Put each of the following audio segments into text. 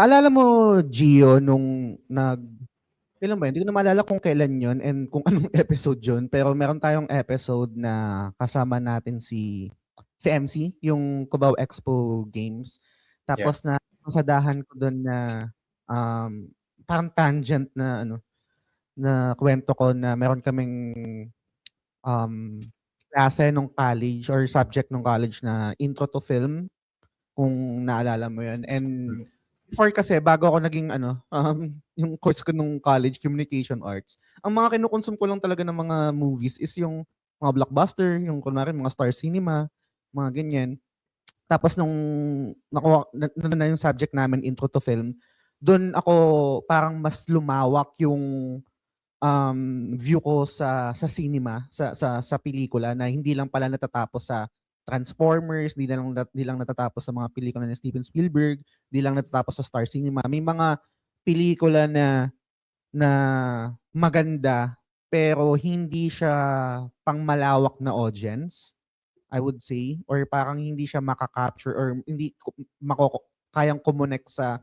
Naalala mo, Gio, nung kailan ba yun? Hindi ko na maalala kung kailan yun and kung anong episode yun. Pero meron tayong episode na kasama natin si MC, yung Cubao Expo Games. Yeah. Tapos na nasadahan ko doon na um, parang tangent na na kwento ko na meron kaming um, klase nung college or subject nung college na intro to film, kung naalala mo yun. And Mm. before kasi, bago ako naging yung course ko nung college, Communication Arts, ang mga kinukonsume ko lang talaga ng mga movies is yung mga blockbuster, yung kunwari mga Star Cinema, mga ganyan. Tapos nung nakuha na yung subject namin, intro to film, doon ako parang mas lumawak yung view ko sa cinema, sa pelikula, na hindi lang pala natatapos sa Transformers, di lang natatapos sa mga pelikula ni Steven Spielberg, di lang natatapos sa Star Cinema. May mga pelikula na maganda pero hindi siya pangmalawak na audience, I would say, or parang hindi siya maka-capture or hindi kayang kumonek sa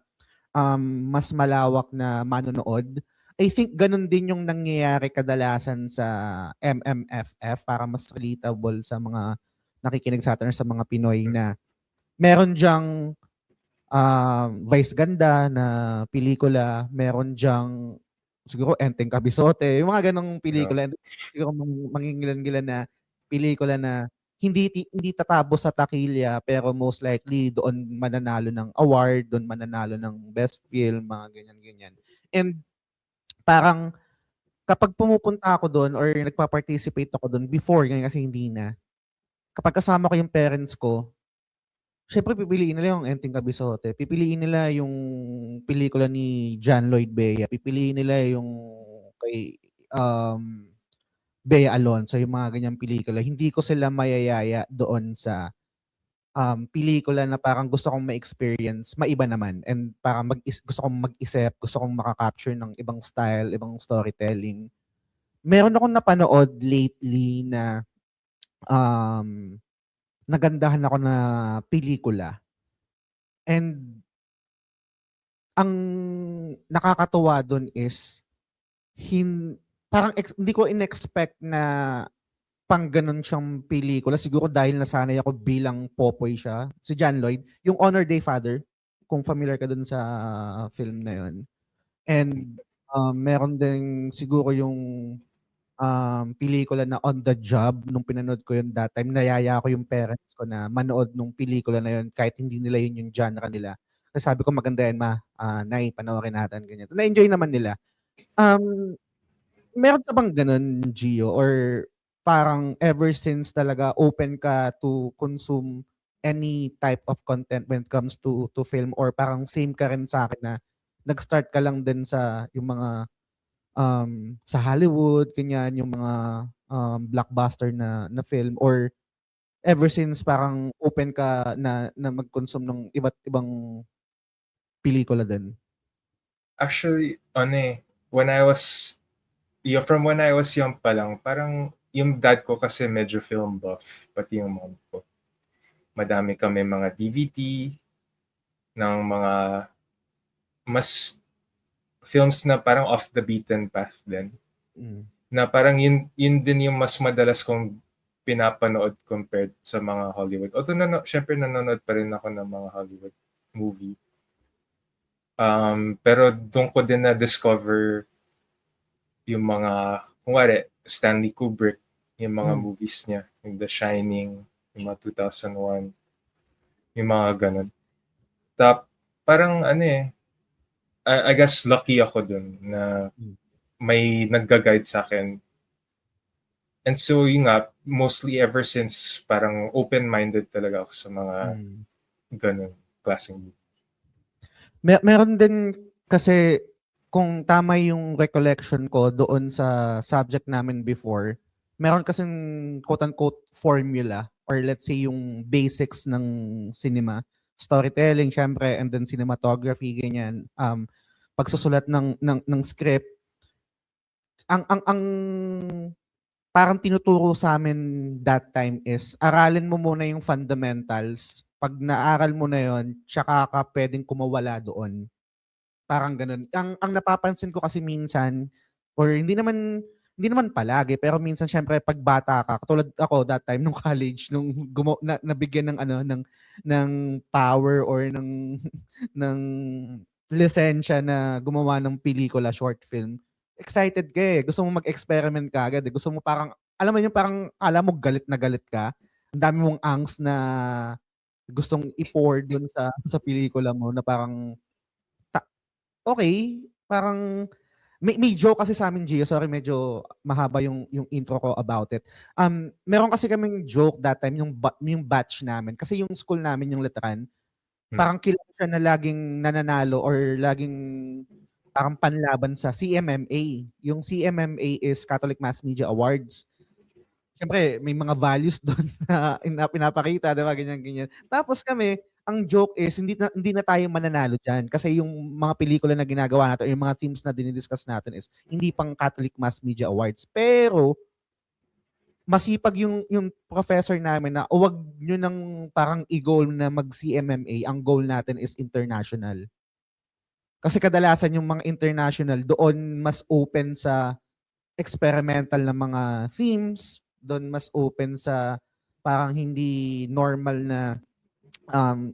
mas malawak na manonood. I think ganun din yung nangyayari kadalasan sa MMFF, para mas relatable sa mga nakikinig sa atin or sa mga Pinoy, na meron diyang Vice Ganda na pelikula, meron diyang siguro Enteng Kabisote, yung mga ganong Yeah. pelikula, siguro mangingilan-ngilan na pelikula na hindi tatabo sa takilya pero most likely doon mananalo ng award, doon mananalo ng best film, mga ganyan-ganyan. And parang kapag pumupunta ako doon or nagpa-participate ako doon before, ngayon kasi hindi na, kapag kasama ko yung parents ko, syempre pipiliin nila yung Enteng Kabisote, pipiliin nila yung pelikula ni John Lloyd Bea, pipiliin nila yung kay Bea Alonzo, yung mga ganyang pelikula. Hindi ko sila mayayaya doon sa pelikula na parang gusto kong ma-experience, maiba naman. And parang gusto kong mag-isip, gusto kong makaka-capture ng ibang style, ibang storytelling. Meron akong napanood lately na um, nagandahan ako na pelikula. And ang nakakatuwa doon is parang hindi ko in-expect na pang ganun siyang pelikula. Siguro dahil nasanay ako bilang Popoy siya. Si John Lloyd. Yung Honor Day Father, kung familiar ka dun sa film na yun. And meron din siguro yung pelikula na On the Job. Nung pinanood ko yun that time, nayaya ko yung parents ko na manood nung pelikula na yun kahit hindi nila yun yung genre nila. Kasi sabi ko, maganda yan, Nay, panoorin natin, ganyan. Na-enjoy naman nila. Um, Meron ka bang ganun, Gio? Or parang ever since talaga open ka to consume any type of content when it comes to film, or parang same ka rin sa akin na nag-start ka lang din sa yung mga sa Hollywood, ganyan, yung mga blockbuster na film, or ever since parang open ka na mag-consume ng iba't ibang pelikula din? Actually, ano when I was, from when I was young pa lang, parang yung dad ko kasi medyo film buff, pati yung mom ko. Madami kami mga DVD ng mga mas films na parang off the beaten path din. Mm. Na parang yun din yung mas madalas kong pinapanood compared sa mga Hollywood. Although syempre nanonood pa rin ako ng mga Hollywood movie. Pero doon ko din na-discover yung mga, kunwari, Stanley Kubrick, yung mga movies niya, yung The Shining, yung mga 2001, yung mga ganun. Parang I guess lucky ako dun na may nagga-guide sa akin. And so yun nga, mostly ever since parang open-minded talaga ako sa mga ganun klaseng movie. Meron din kasi, kung tama yung recollection ko doon sa subject namin before, meron kasing quote-unquote formula, or let's say yung basics ng cinema. Storytelling, syempre, and then cinematography, ganyan. Pagsusulat ng script. Ang parang tinuturo sa amin that time is aralin mo muna yung fundamentals. Pag naaral mo na yon, tsaka ka pwedeng kumawala doon. Parang gano'n. Ang napapansin ko kasi minsan or hindi naman palagi, pero minsan siyempre 'pag bata ka, katulad ako that time nung college nung nabigyan ng ano, ng power or ng ng lisensya na gumawa ng pelikula, short film, excited ka, eh. Gusto mo mag-experiment kaagad, eh. Gusto mo parang alam mo yung parang akala mo galit na galit ka. Ang dami mong angst na gustong i-pour dun sa pelikula mo na parang ta okey, parang may joke kasi sa'min, Gio, sorry medyo mahaba yung intro ko about it. Meron kasi kaming joke that time yung batch namin kasi yung school namin yung Letran, parang kilala siya na laging nananalo or laging parang panlaban sa CMMA. Yung CMMA is Catholic Mass Media Awards. Siyempre may mga values dun na pinapakita, 'di ba, ganyan. Tapos kami, ang joke is hindi na tayo mananalo diyan kasi yung mga pelikula na ginagawa natin o yung mga themes na dini-discuss natin is hindi pang Catholic Mass Media Awards. Pero masipag yung professor namin na, "Wag niyo ng parang i-goal na mag-CMMA, ang goal natin is international." Kasi kadalasan yung mga international doon mas open sa experimental na mga themes, doon mas open sa parang hindi normal na um,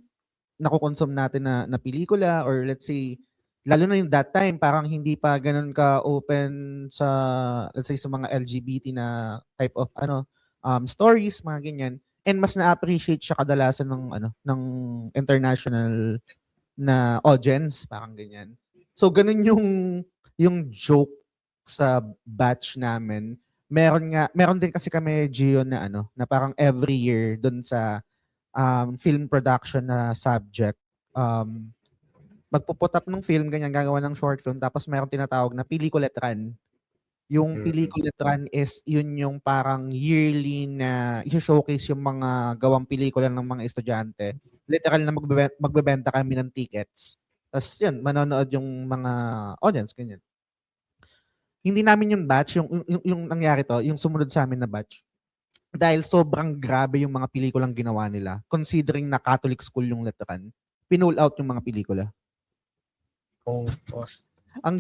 nako-consume natin na pelikula or let's say lalo na yung that time parang hindi pa gano'n ka-open sa let's say sa mga LGBT na type of ano, stories, mga ganyan. And mas na-appreciate siya kadalasan ng ano, ng international na audience, parang ganyan. So gano'n yung joke sa batch namin. Meron din kasi kami, Gio, na ano, na parang every year dun sa film production na subject, magpu-put up ng film, ganyan, gagawa ng short film, tapos meron tinatawag na Pelikuletran. Yung Pelikuletran is yun yung parang yearly na i-showcase yung mga gawang pelikula ng mga estudyante. Literal na magbebenta kami ng tickets. Tas yun, manonood yung mga audience, ganyan. Hindi namin yung batch, yung nangyari 'to, yung sumunod sa'min na batch, dahil sobrang grabe yung mga pelikulang ginawa nila, considering na Catholic school yung Letran, pinull out yung mga pelikula. Oh, Ang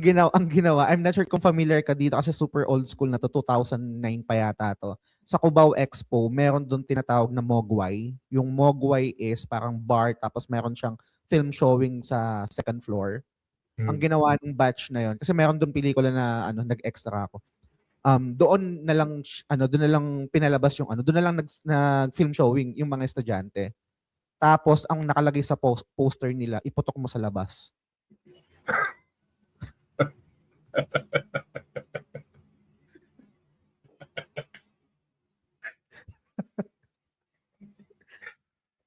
ginawa, I'm not sure kung familiar ka dito kasi super old school na 'to, 2009 pa yata 'to. Sa Cubao Expo, meron dun tinatawag na Mogwai. Yung Mogwai is parang bar tapos meron siyang film showing sa second floor. Ang ginawa ng batch na yun, kasi meron dun pelikula na ano, nag-extra ako. Doon na lang doon na lang pinalabas yung ano, doon na lang nag-film showing yung mga estudyante. Tapos ang nakalagay sa poster nila, iputok mo sa labas.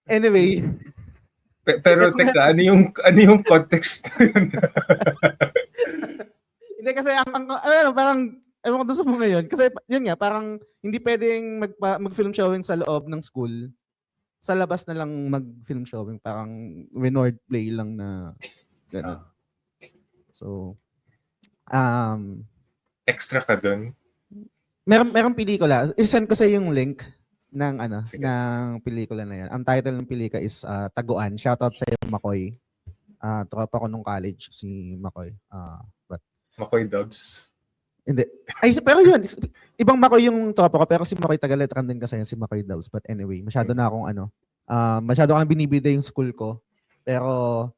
Anyway, Pero teka, ano yung context na yun? hindi kasi ano, parang ewan ko dun sa mga yun. Kasi yun nga, parang hindi pwedeng mag-film showing sa loob ng school. Sa labas na lang mag-film showing. Parang winord play lang na gano'n. So, Extra ka dun? meron pelikula. I-send ko sa yung link ng ano, Sige. ng pelikula na yan. Ang title ng pelikula is Taguan. Shoutout sa iyo, Makoy. Tropa ko nung college, si Makoy. Makoy Dubs? Hindi. Ay, pero yun, ibang Makoy yung tropa ko, pero si Makoy Tagaletran din kasi si Makoy Dubs. But anyway, masyado na akong masyado akong binibida yung school ko. Pero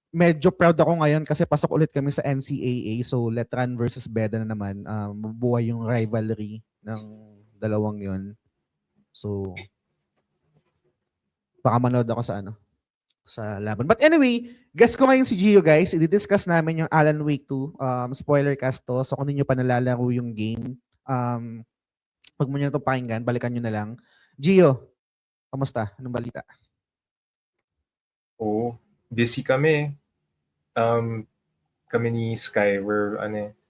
medyo proud ako ngayon kasi pasok ulit kami sa NCAA. So, Letran versus Beda na naman. Mabuhay yung rivalry ng dalawang yon. So, baka manood ako sa laban. But anyway, guess ko ngayon si Gio, guys. I-discuss namin yung Alan Wake 2. Spoiler cast to. So, kung hindi nyo pa nalalaro yung game, pag mo nyo ito pakinggan, balikan nyo na lang. Gio, kamusta? Anong balita? Oo. Busy kami. Kami ni Sky, we're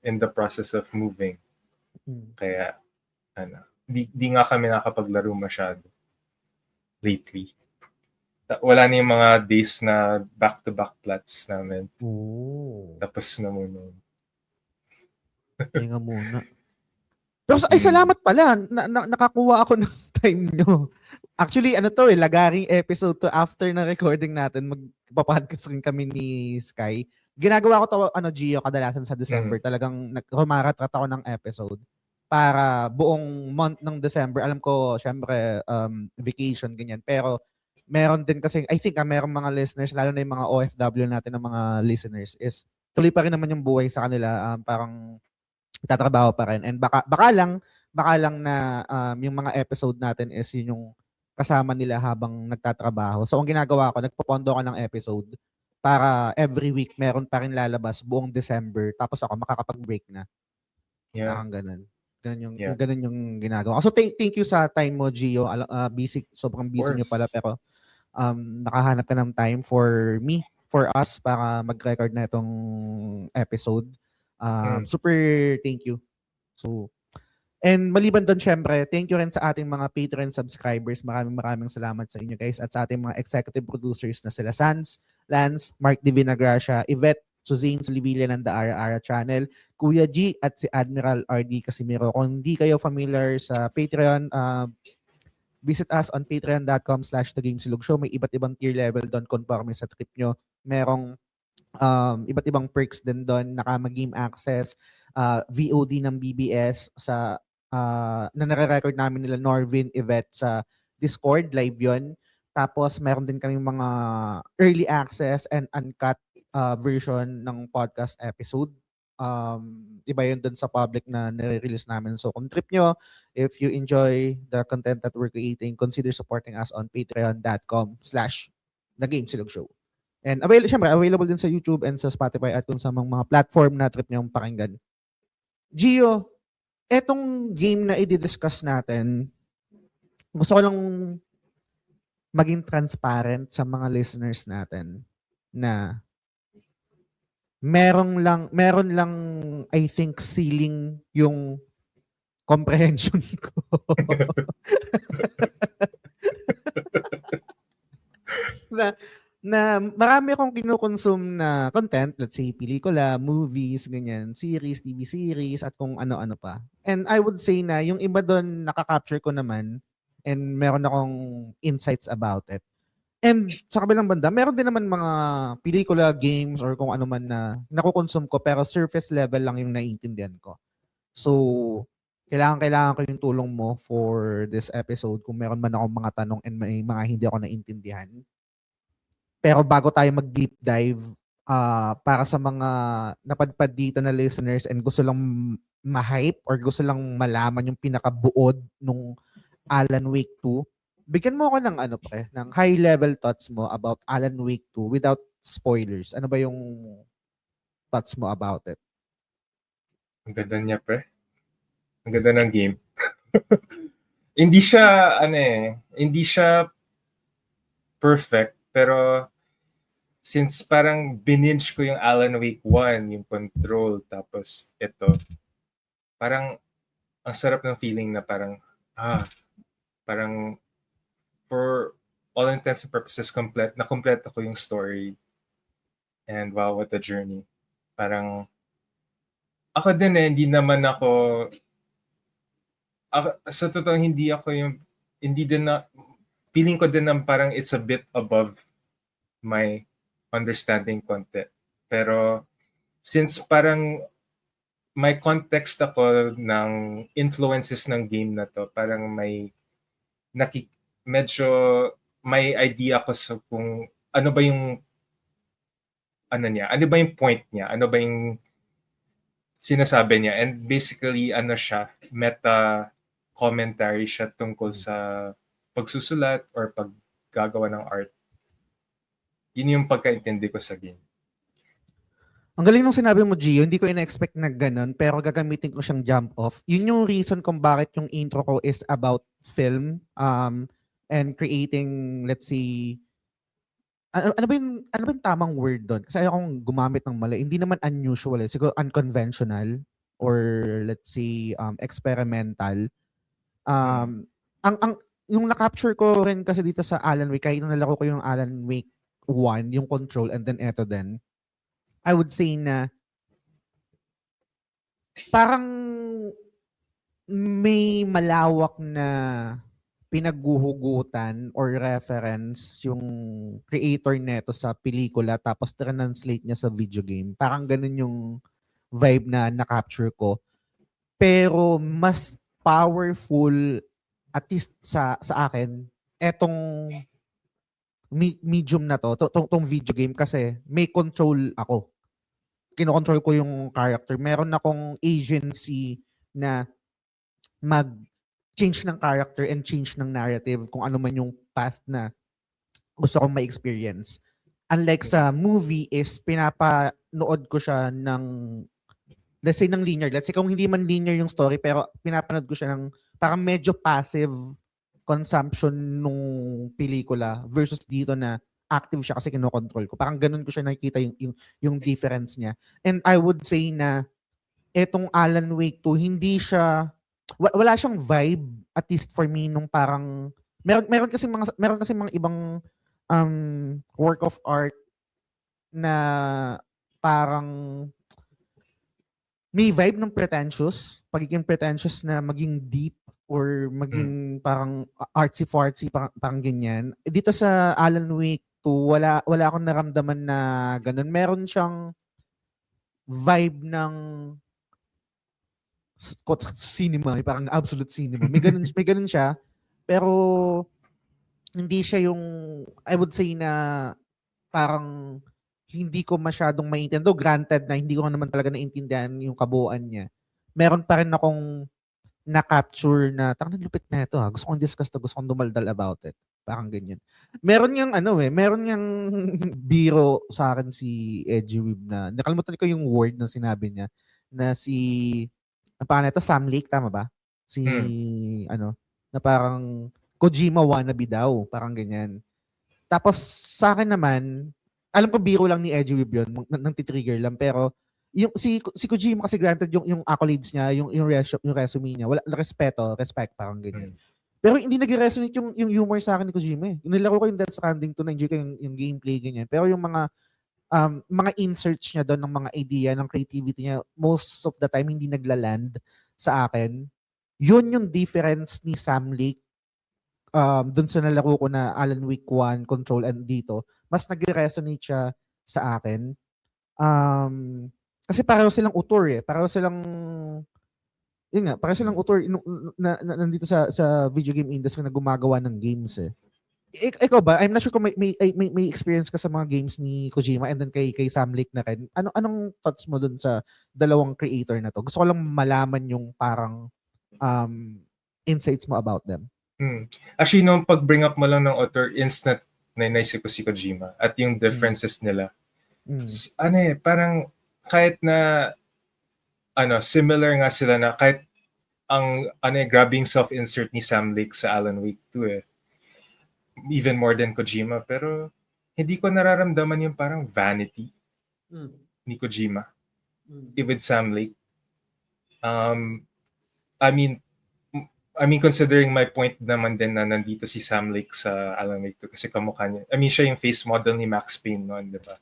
in the process of moving. Kaya, di nga kami nakapaglaro masyado lately. Wala na yung mga days na back-to-back plots namin. Oh. Tapos na muna. Hinga muna. Pero ay, salamat pala. Nakakuha ako ng time nyo. Actually, lagaring episode to after na recording natin, magpa-podcast rin kami ni Sky. ginagawa ko to, Gio, kadalasan sa December, talagang rumaratat ako ng episode para buong month ng December. Alam ko, syempre, vacation, ganyan. Pero, meron din kasi, I think, merong mga listeners, lalo na yung mga OFW natin ng mga listeners, is tuloy pa rin naman yung buhay sa kanila. Parang, tatrabaho pa rin. And baka lang na yung mga episode natin is yun yung kasama nila habang nagtatrabaho. So, ang ginagawa ko, nagpopondo ko ng episode para every week meron pa rin lalabas buong December. Tapos ako makakapag-break na. Yeah. Parang ganun. Yeah. Ganun yung ginagawa ko. So, thank you sa time mo, Gio. Busy, sobrang busy nyo pala. Pero nakahanap ka ng time for me, for us, para mag-record na itong episode. Super thank you. So, and maliban doon, syempre, thank you rin sa ating mga Patreon subscribers. Maraming salamat sa inyo, guys. At sa ating mga executive producers na sila Lance, Mark D. Vinagracia, Yvette, Suzanne Solivilla ng The Ara Channel, Kuya G, at si Admiral RD Casimiro. Kung hindi kayo familiar sa Patreon, visit us on patreon.com/thegamesilog show. May iba't ibang tier level doon conforme sa trip nyo. Merong iba't ibang perks din doon, naka-game access, VOD ng BBS na nare-record namin nila Norvin, Yvette sa Discord, live yun. Tapos meron din kami mga early access and uncut version ng podcast episode. Iba yun dun sa public na nare-release namin. So kung trip nyo, if you enjoy the content that we're creating, consider supporting us on patreon.com/thegamesilog show. And syempre, available din sa YouTube and sa Spotify at kung sa mga platform na trip niyong pakinggan. Gio, etong game na i-discuss natin, gusto ko lang maging transparent sa mga listeners natin na meron lang I think ceiling yung comprehension ko. na marami akong kinukonsume na content, let's say pelikula, movies, ganyan, series, TV series, at kung ano-ano pa. And I would say na yung iba doon nakaka-capture ko naman and meron akong insights about it. And sa kabilang banda, meron din naman mga pelikula, games, or kung ano man na nakukonsume ko pero surface level lang yung naiintindihan ko. So, kailangan ko yung tulong mo for this episode kung meron man akong mga tanong and may mga hindi ako naintindihan. Pero bago tayo mag-deep dive, para sa mga napadpad dito na listeners and gusto lang ma-hype or gusto lang malaman yung pinakabuod nung Alan Wake 2, bigyan mo ako ng ng high-level thoughts mo about Alan Wake 2 without spoilers. Ano ba yung thoughts mo about it? Ang ganda niya, pre. Ang ganda ng game. Hindi siya perfect, pero since parang bininge ko yung Alan Wake 1, yung Control, tapos ito, parang ang sarap ng feeling na parang for all intents and purposes, na-complete ko yung story. And wow, what a journey. Parang, ako din hindi naman sa totoo, feeling ko din na parang it's a bit above my understanding konti. Pero, since parang may context ako ng influences ng game na to, parang medyo may idea ko sa kung ano ba yung point niya, ano ba yung sinasabi niya. And basically, siya, meta commentary siya tungkol sa pagsusulat or paggagawa ng art. Yun yung pagkaintindi ko sa game. Ang galing nung sinabi mo, Gio. Hindi ko ina-expect na ganun, pero gagamitin ko siyang jump off. Yun yung reason kung bakit yung intro ko is about film and creating, let's say, ano ba yung tamang word doon? Kasi ayokong gumamit ng mali. Hindi naman unusual. Siguro unconventional or let's say experimental. Yung na-capture ko rin kasi dito sa Alan Wake, kahit nung nalaro ko yung Alan Wake 1, yung Control, and then eto din, I would say na parang may malawak na pinaghuhugutan or reference yung creator neto sa pelikula tapos translate niya sa video game. Parang ganun yung vibe na na-capture ko. Pero mas powerful, at least sa akin, etong medium na tong video game, kasi may control ako. Kinokontrol ko yung character. Meron akong agency na mag-change ng character and change ng narrative kung ano man yung path na gusto kong ma-experience. Unlike sa movie is pinapanood ko siya ng, let's say, ng linear. Let's say kung hindi man linear yung story, pero pinapanood ko siya ng parang medyo passive consumption nung pelikula versus dito na active siya kasi kinokontrol ko. Parang ganun ko siya nakikita yung difference niya. And I would say na etong Alan Wake 2, hindi siya, wala siyang vibe, at least for me, nung parang, meron kasi mga ibang work of art na parang may vibe ng pretentious, pagiging pretentious na maging deep or maging parang artsy-fartsy, parang ganyan. Dito sa Alan Wake 2, wala akong naramdaman na ganun. Meron siyang vibe ng cinema, parang absolute cinema. May ganun siya, pero hindi siya yung, I would say na parang hindi ko masyadong maintindihan. Granted na hindi ko naman talaga naintindihan yung kabuuan niya. Meron pa rin akong na-capture na, tangang lupit na ito ha. Gusto kong discuss to, gusto kong dumaldal about it. Parang ganyan. Meron yung meron yung biro sa akin si Edgy Weeb na, nakalimutan ko yung word na sinabi niya, na ang pangalan ito, Sam Lake, tama ba? Na parang Kojima wannabe daw, parang ganyan. Tapos sa akin naman, alam ko biro lang ni Edgy Weeb yun, nang titrigger lang, pero yung si Kojima kasi, granted, yung accolades niya, yung resume niya, wala, respect, parang ganyan. Pero hindi nag-resonate yung humor sa akin ni Kojima eh. Nilaro ko yung Death Stranding 2, na-enjoy ko yung gameplay, ganyan. Pero yung mga inserts niya doon ng mga idea, ng creativity niya, most of the time hindi naglaland sa akin. Yun yung difference ni Sam Lake doon sa nalaro ko na Alan Wake 1, Control, and dito. Mas nag-resonate siya sa akin. Kasi pareho silang author eh. Pareho silang author na nandito sa video game industry na gumagawa ng games eh. Ikaw ba? I'm not sure kung may experience ka sa mga games ni Kojima and then kay Sam Lake na rin. Anong thoughts mo dun sa dalawang creator na to? Gusto ko lang malaman yung parang insights mo about them. Actually, nung pag-bring up mo lang ng author, instant na naisip ko si Kojima at yung differences nila. Parang kahit na similar nga sila, na kahit ang grabbing self-insert ni Sam Lake sa Alan Wake 2 eh. Even more than Kojima, pero hindi ko nararamdaman yung parang vanity ni Kojima with Sam Lake. I mean, considering my point naman din na nandito si Sam Lake sa Alan Wake 2 kasi kamukha niya. I mean, siya yung face model ni Max Payne noon, di ba?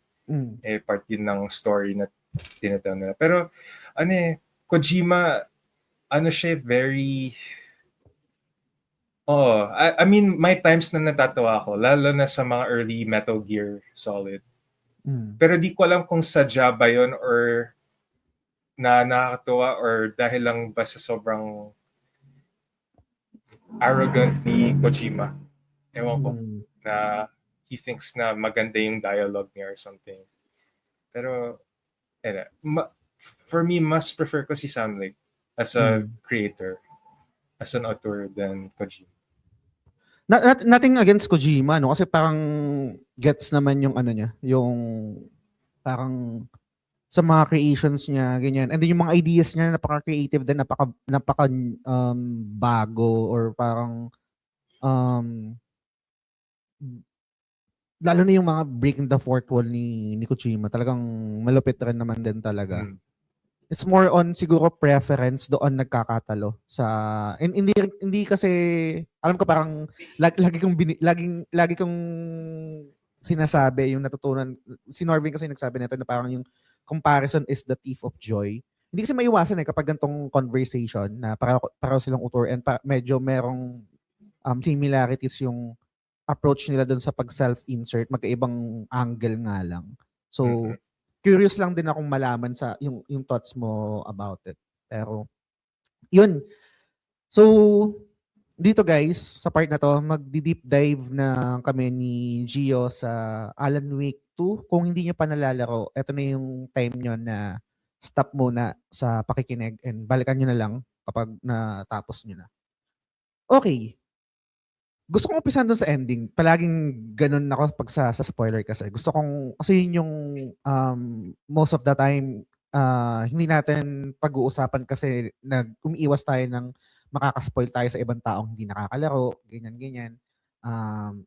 Part yun ng story na tinatawag nila. Pero, Kojima, siya very... I mean, may times na natatawa ako, lalo na sa mga early Metal Gear Solid. Pero di ko alam kung sadya ba yun or na nakakatawa or dahil lang ba sa sobrang arrogant ni Kojima. Ewan ko na he thinks na maganda yung dialogue niya or something. Pero, for me, mas prefer ko si Sam Lake as a creator, as an author than Kojima. Nothing against Kojima, no? Kasi parang gets naman yung niya, yung parang sa mga creations niya, ganyan. And then yung mga ideas niya, napaka-creative din, napaka bago, or parang lalo na yung mga breaking the fourth wall ni Kojima, talagang malupit rin naman din talaga. It's more on siguro preference, doon nagkakatalo sa hindi kasi alam ko parang lagi kong sinasabi yung natutunan si Norvin kasi nagsabi nito na parang yung comparison is the thief of joy. Hindi kasi maiwasan kapag gantong conversation na pareho silang author and medyo merong similarities yung approach nila dun sa pag self-insert, magkaibang angle nga lang. So, curious lang din akong malaman sa yung thoughts mo about it. Pero, yun. So, dito guys, sa part na to, magdi-deep dive na kami ni Gio sa Alan Wake 2. Kung hindi nyo pa nalalaro, eto na yung time nyo na stop muna sa pakikinig and balikan nyo na lang kapag natapos nyo na. Okay. Gusto kong umpisahan doon sa ending. Palaging ganun ako pag sa spoiler kasi. Gusto kong, kasi yun yung most of the time, hindi natin pag-uusapan kasi umiiwas tayo ng makakaspoil tayo sa ibang taong hindi nakakalaro, ganyan-ganyan.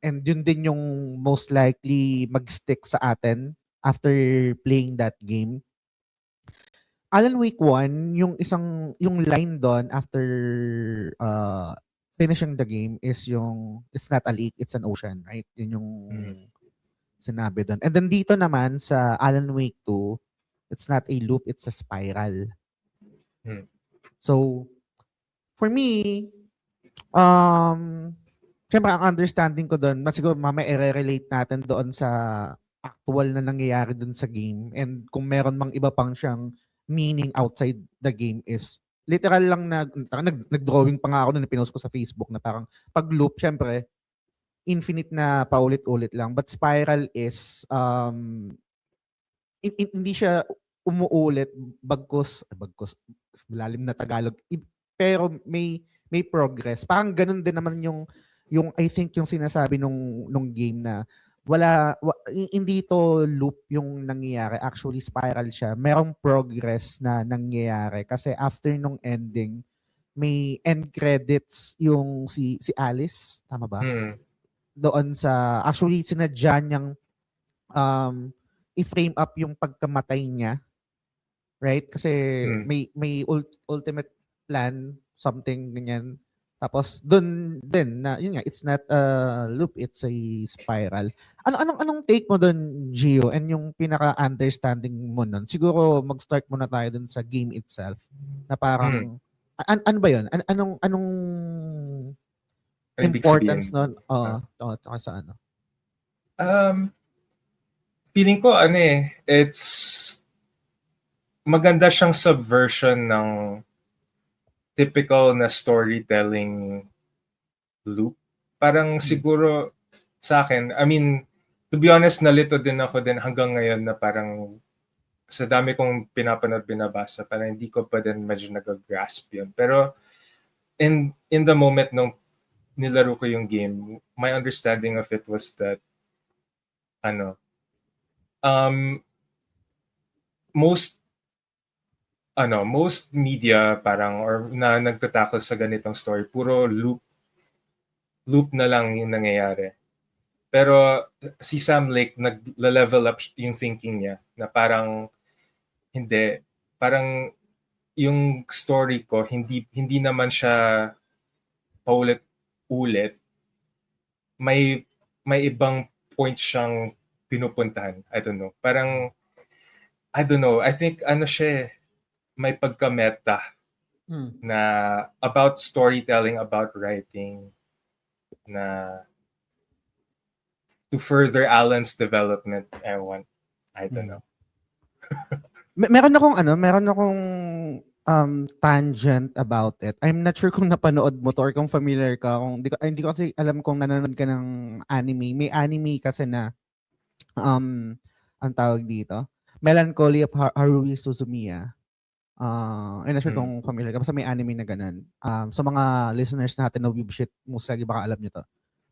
And yun din yung most likely mag-stick sa atin after playing that game. Alan Wake 1, yung line doon after finishing the game is yung it's not a lake, it's an ocean, right? Yun yung sinabi doon. And then dito naman sa Alan Wake 2, it's not a loop, it's a spiral. So, for me, syempre ang understanding ko doon, siguro mamaya i-relate natin doon sa actual na nangyayari doon sa game, and kung meron mang iba pang siyang meaning outside the game is literal lang nag-drawing pa nga ako nung pinost ko sa Facebook na parang pag loop, syempre, infinite na paulit-ulit lang. But spiral is, hindi siya umuulit, bagkus, malalim na Tagalog, pero may progress. Parang ganun din naman yung I think yung sinasabi nung game na hindi to loop yung nangyayari. Actually, spiral siya. Merong progress na nangyayari. Kasi after nung ending, may end credits yung si Alice. Tama ba? Doon sa, actually, sinadya niyang i-frame up yung pagkamatay niya. Right? Kasi may ultimate plan, something ganyan. Tapos doon din na yun nga, it's not a loop, it's a spiral. Anong take mo doon, Gio, and yung pinaka-understanding mo nun? Siguro mag-start muna tayo doon sa game itself na parang ano ba yun? Anong importance nun? Sa ano? Feeling ko it's maganda siyang subversion ng typical na storytelling loop. Parang siguro sa akin, I mean, to be honest, nalito din ako din hanggang ngayon na parang sa dami kong pinapanood, binabasa, parang hindi ko pa din medyo nag-grasp yun. Pero in the moment nung nilaro ko yung game, my understanding of it was that most media parang or na nagtatakol sa ganitong story, puro loop na lang yung nangyayari. Pero si Sam Lake nag-level up yung thinking niya na parang hindi, parang yung story ko hindi naman siya paulit-ulit. May ibang point siyang pinupuntahan. I don't know. Parang I don't know. I think siya may pagka-meta na about storytelling, about writing, na to further Alan's development. I don't know. Meron akong tangent about it. I'm not sure kung napanood mo to or kung familiar ka. Hindi ko kasi alam kung nanonood ka ng anime. May anime kasi na ang tawag dito, Melancholy of Haruhi Suzumiya. I'm not sure kung familiar ka. Basta may anime na ganun. Sa mga listeners natin na weeb shit, most likely baka alam nyo to.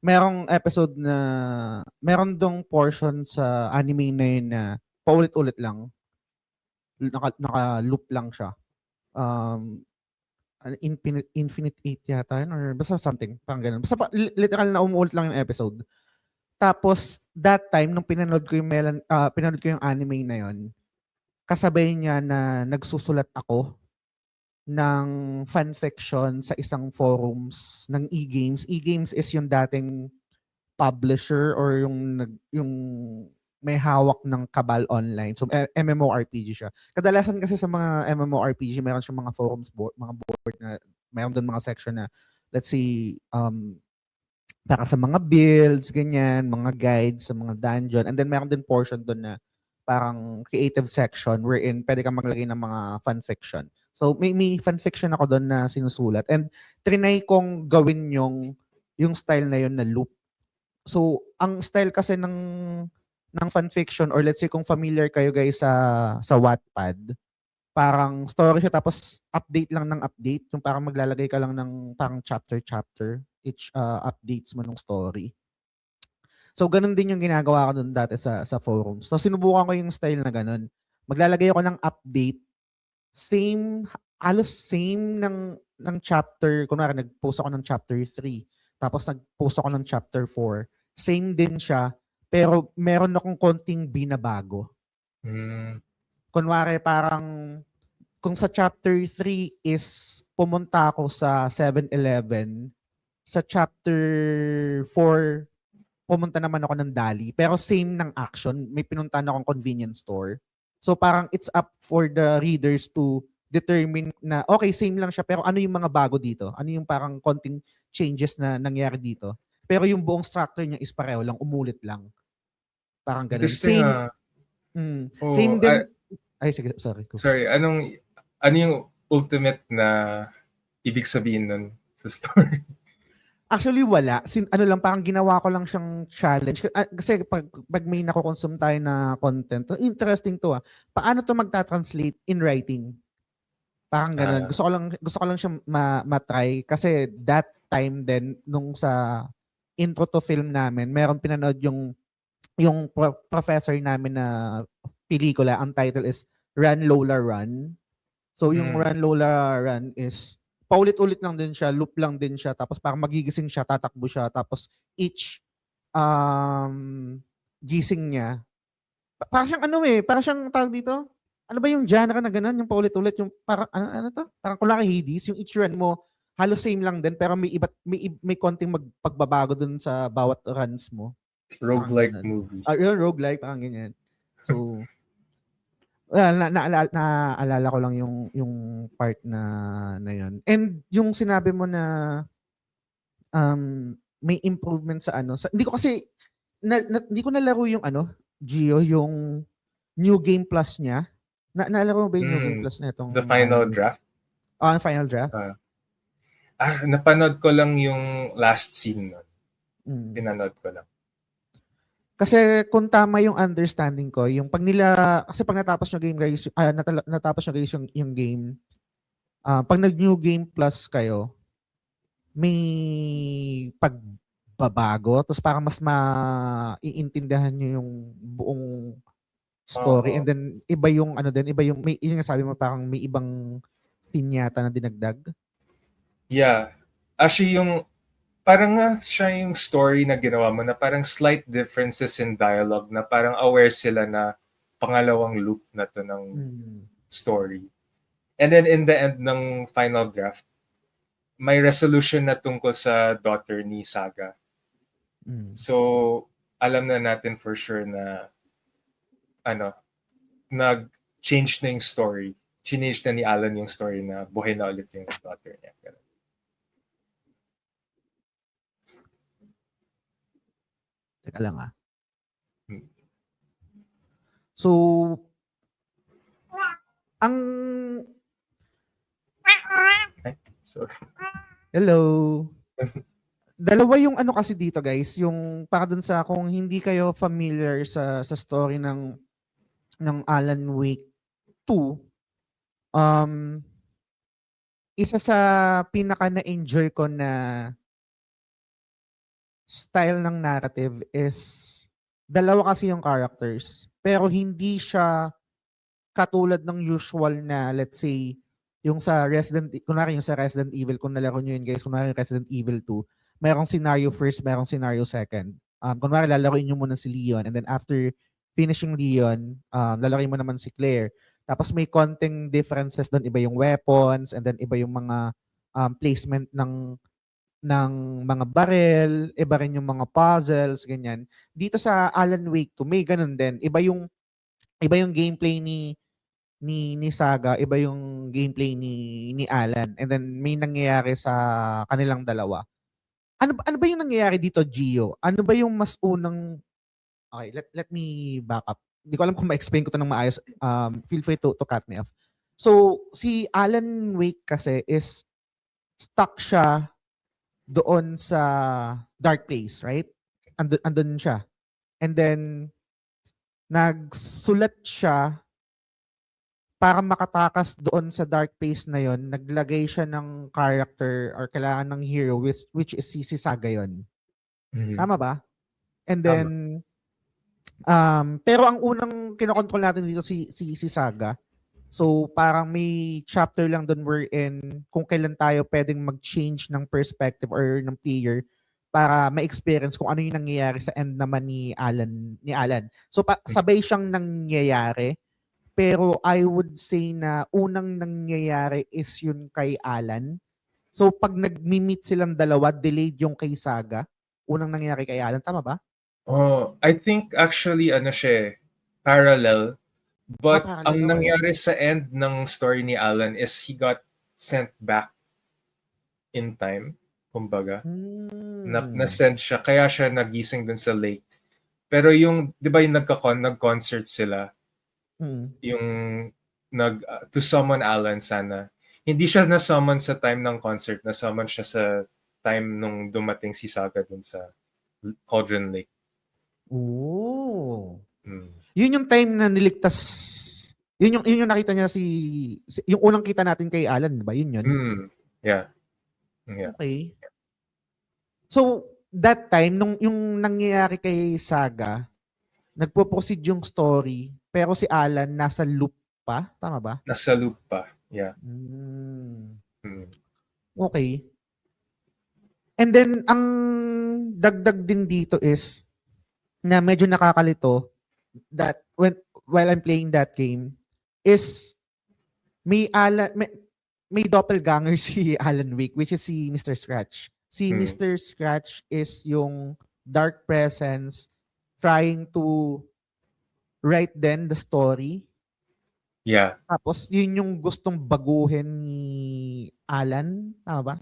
Merong episode na, meron dong portion sa anime na yun na paulit-ulit lang. Naka-loop lang siya. Infinite 8 yata yun, or basta something. Parang ganun. Basta literal na umuulit lang yung episode. Tapos, that time, nung pinanood ko yung anime na yun, kasabay niya na nagsusulat ako ng fanfiction sa isang forums ng e-games. E-games is yung dating publisher or yung may hawak ng Cabal Online. So, MMORPG siya. Kadalasan kasi sa mga MMORPG, meron siyang mga forums, mga board na, meron doon mga section na, let's say, para sa mga builds, ganyan, mga guides sa mga dungeon. And then meron din portion doon na parang creative section wherein pwede kang maglagay ng mga fanfiction. So may fanfiction ako doon na sinusulat. And trinay kong gawin yung style na yun na loop. So ang style kasi ng fanfiction, or let's say kung familiar kayo guys sa Wattpad, parang story siya tapos update lang ng update. Yung parang maglalagay ka lang ng parang chapter each updates mo ng story. So ganun din yung ginagawa ko dun dati sa forums. So sinubukan ko yung style na ganun. Maglalagay ako ng update, halos same ng chapter. Kunwari nag-post ako ng chapter 3, tapos nag-post ako ng chapter 4. Same din siya, pero meron akong konting binabago. Kunwari parang kung sa chapter 3 is pumunta ako sa 7-Eleven, sa chapter 4 pumunta naman ako ng Dali, pero same ng action, may pinuntahan akong convenience store. So parang it's up for the readers to determine na okay, same lang siya, pero ano yung mga bago dito? Ano yung parang konting changes na nangyari dito? Pero yung buong structure niya is pareho lang, umulit lang. Parang ganun. Interesting, Same din. Ay, sige, sorry. Sorry, ano yung ultimate na ibig sabihin nun sa story? Actually, wala. Ano lang, parang ginawa ko lang siyang challenge. Kasi pag may nakokonsume tayo na content, interesting to Paano to magta-translate in writing? Parang ganun. Gusto ko lang siyang matry. Kasi that time din, nung sa intro to film namin, meron pinanood yung professor namin na pelikula. Ang title is Run Lola Run. So yung Run Lola Run is paulit-ulit lang din siya, loop lang din siya, tapos parang magigising siya, tatakbo siya, tapos each gising niya, parang siyang parang siyang tawag dito, ano ba yung genre na gano'n, yung paulit-ulit, yung parang, ano to? Parang kung Hades, yung each run mo, halos same lang din, pero may konting pagbabago dun sa bawat runs mo. Roguelike movie. Roguelike, parang ganyan. So, naalala ko lang yung part na yun. And yung sinabi mo na may improvement sa hindi ko kasi hindi ko nalaro yung Gio, yung New Game Plus niya. Naalaro mo ba yung New Game Plus na itong The final draft? Yung final draft? Napanood ko lang yung last scene nun. Pinanood ko lang. Kasi kung tama yung understanding ko, yung pag natapos nyo game guys, natapos nyo guys yung game, pag nag-New Game Plus kayo, may pagbabago, tapos parang mas maiintindihan nyo yung buong story, and then iba yung yung sabi mo, parang may ibang theme yata na dinagdag. Yeah. Actually, parang nga siya yung story na ginawa mo na parang slight differences in dialogue na parang aware sila na pangalawang loop na to ng story. And then in the end ng final draft, may resolution na tungkol sa daughter ni Saga. So, alam na natin for sure na nag-change na yung story. Change na ni Alan yung story na buhay na ulit yung daughter niya. Teka lang So, sorry. Hello. Dalawa yung kasi dito guys, yung para dun sa kung hindi kayo familiar sa story ng Alan Wake 2, isa sa pinaka na-enjoy ko na style ng narrative is dalawa kasi yung characters, pero hindi siya katulad ng usual na, let's say, yung sa Resident Evil, kung nalaro nyo yun guys, kunwari yung Resident Evil 2, merong scenario first, merong scenario second. Kunwari lalaroin nyo muna si Leon, and then after finishing Leon, lalaroin mo naman si Claire. Tapos may konting differences doon, iba yung weapons, and then iba yung mga placement ng mga barrel, iba rin yung mga puzzles, ganyan. Dito sa Alan Wake 2, may ganun din. Iba yung gameplay ni Saga, iba yung gameplay ni Alan. And then may nangyayari sa kanilang dalawa. ano ba yung nangyayari dito, Gio? Ano ba yung mas unang okay, let me back up. Hindi ko alam kung ma-explain ko 'to ng maayos. Feel free to cut me off. So, si Alan Wake kasi is stuck siya doon sa dark place, right? Andun siya. And then nagsulat siya para makatakas doon sa dark place na yon, naglagay siya ng character or kailangan ng hero which is si Saga yon. Tama ba? And then Tama. pero ang unang kinokontrol natin dito si Saga. So parang may chapter lang doon wherein kung kailan tayo pwedeng mag-change ng perspective or ng player para ma-experience kung ano yung nangyayari sa end naman ni Alan. So sabay siyang nangyayari. Pero I would say na unang nangyayari is yun kay Alan. So pag nag-meet silang dalawa, delayed yung kay Saga. Unang nangyayari kay Alan. Tama ba? Oh, I think actually ano siya, parallel. But Parallel. ang Okay. nangyari sa end ng story ni Alan is he got sent back in time, kumbaga. Na-send siya, kaya siya nagising dun sa lake. Pero yung, di ba yung nag-concert sila, yung to summon Alan sana. Hindi siya na-summon sa time ng concert, na-summon siya sa time nung dumating si Saga dun sa Cauldron Lake. Oh. Yun yung time na niligtas. Yun yung nakita niya yung unang kita natin kay Alan, di ba? Yun yun. Yeah. Okay. So, that time, nung yung nangyayari kay Saga, nagpo-proceed yung story, pero si Alan nasa loop pa. Tama ba? Nasa loop pa. Yeah. Okay. And then, ang dagdag din dito is na medyo nakakalito that while I'm playing that game is may doppelganger si Alan Wake, which is si Mr. Scratch. Si Mr. Scratch is yung dark presence trying to write then the story. Yeah. Tapos yun yung gustong baguhin ni Alan. Tama ba?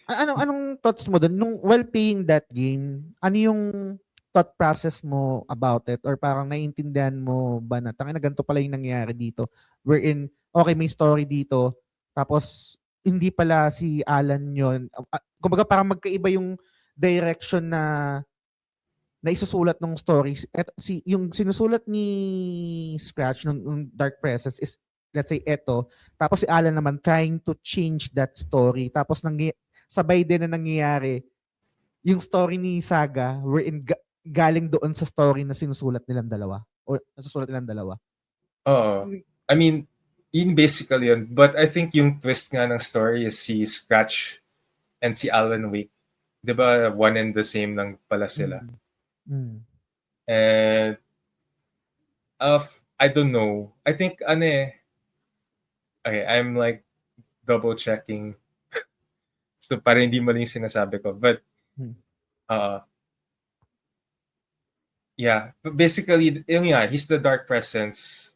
Anong thoughts mo doon? Nung while playing that game, ano yung thought process mo about it? Or parang naiintindihan mo ba na tangina ganito pala yung nangyayari dito? Wherein, okay, may story dito. Tapos, hindi pala si Alan yun. Kumbaga parang magkaiba yung direction na isusulat ng stories. Yung sinusulat ni Scratch nung Dark Presence is, let's say, eto. Tapos si Alan naman trying to change that story. Tapos sabay din na nangyayari yung story ni Saga wherein galing doon sa story na sinusulat nilang dalawa. O nasusulat nilang dalawa. Oo. I mean, yun basically yun. But I think yung twist nga ng story is si Scratch and si Alan Wake. Diba one and the same lang pala sila. And I don't know. I think okay, I'm like double checking. So para hindi mali yung sinasabi ko. But yeah, basically he's the dark presence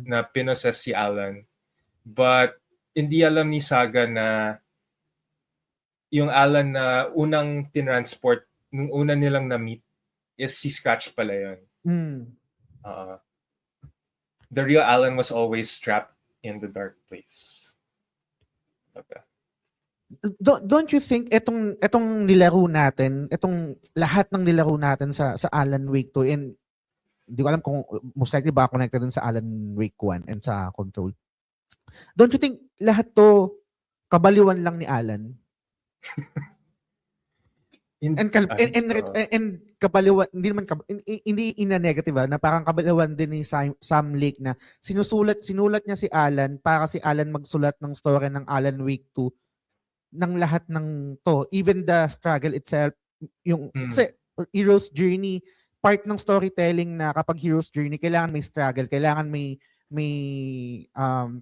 na pinoses si Alan. But hindi alam ni Saga na yung Alan na unang tinransport nung una nilang na-meet is si Scratch pala yun. The real Alan was always trapped in the dark place. Okay. Don't you think etong nilaro natin, etong lahat ng nilaro natin sa Alan Wake 2, and hindi ko alam kung most likely ba connected din sa Alan Wake 1 and sa Control. Don't you think lahat to kabaliwan lang ni Alan? And kabaliwan, hindi in a negative na parang kabaliwan din ni Sam Lake na sinulat niya si Alan para si Alan magsulat ng story ng Alan Wake 2 ng lahat ng to, even the struggle itself, yung kasi hero's journey, part ng storytelling na kapag hero's journey kailangan may struggle, kailangan may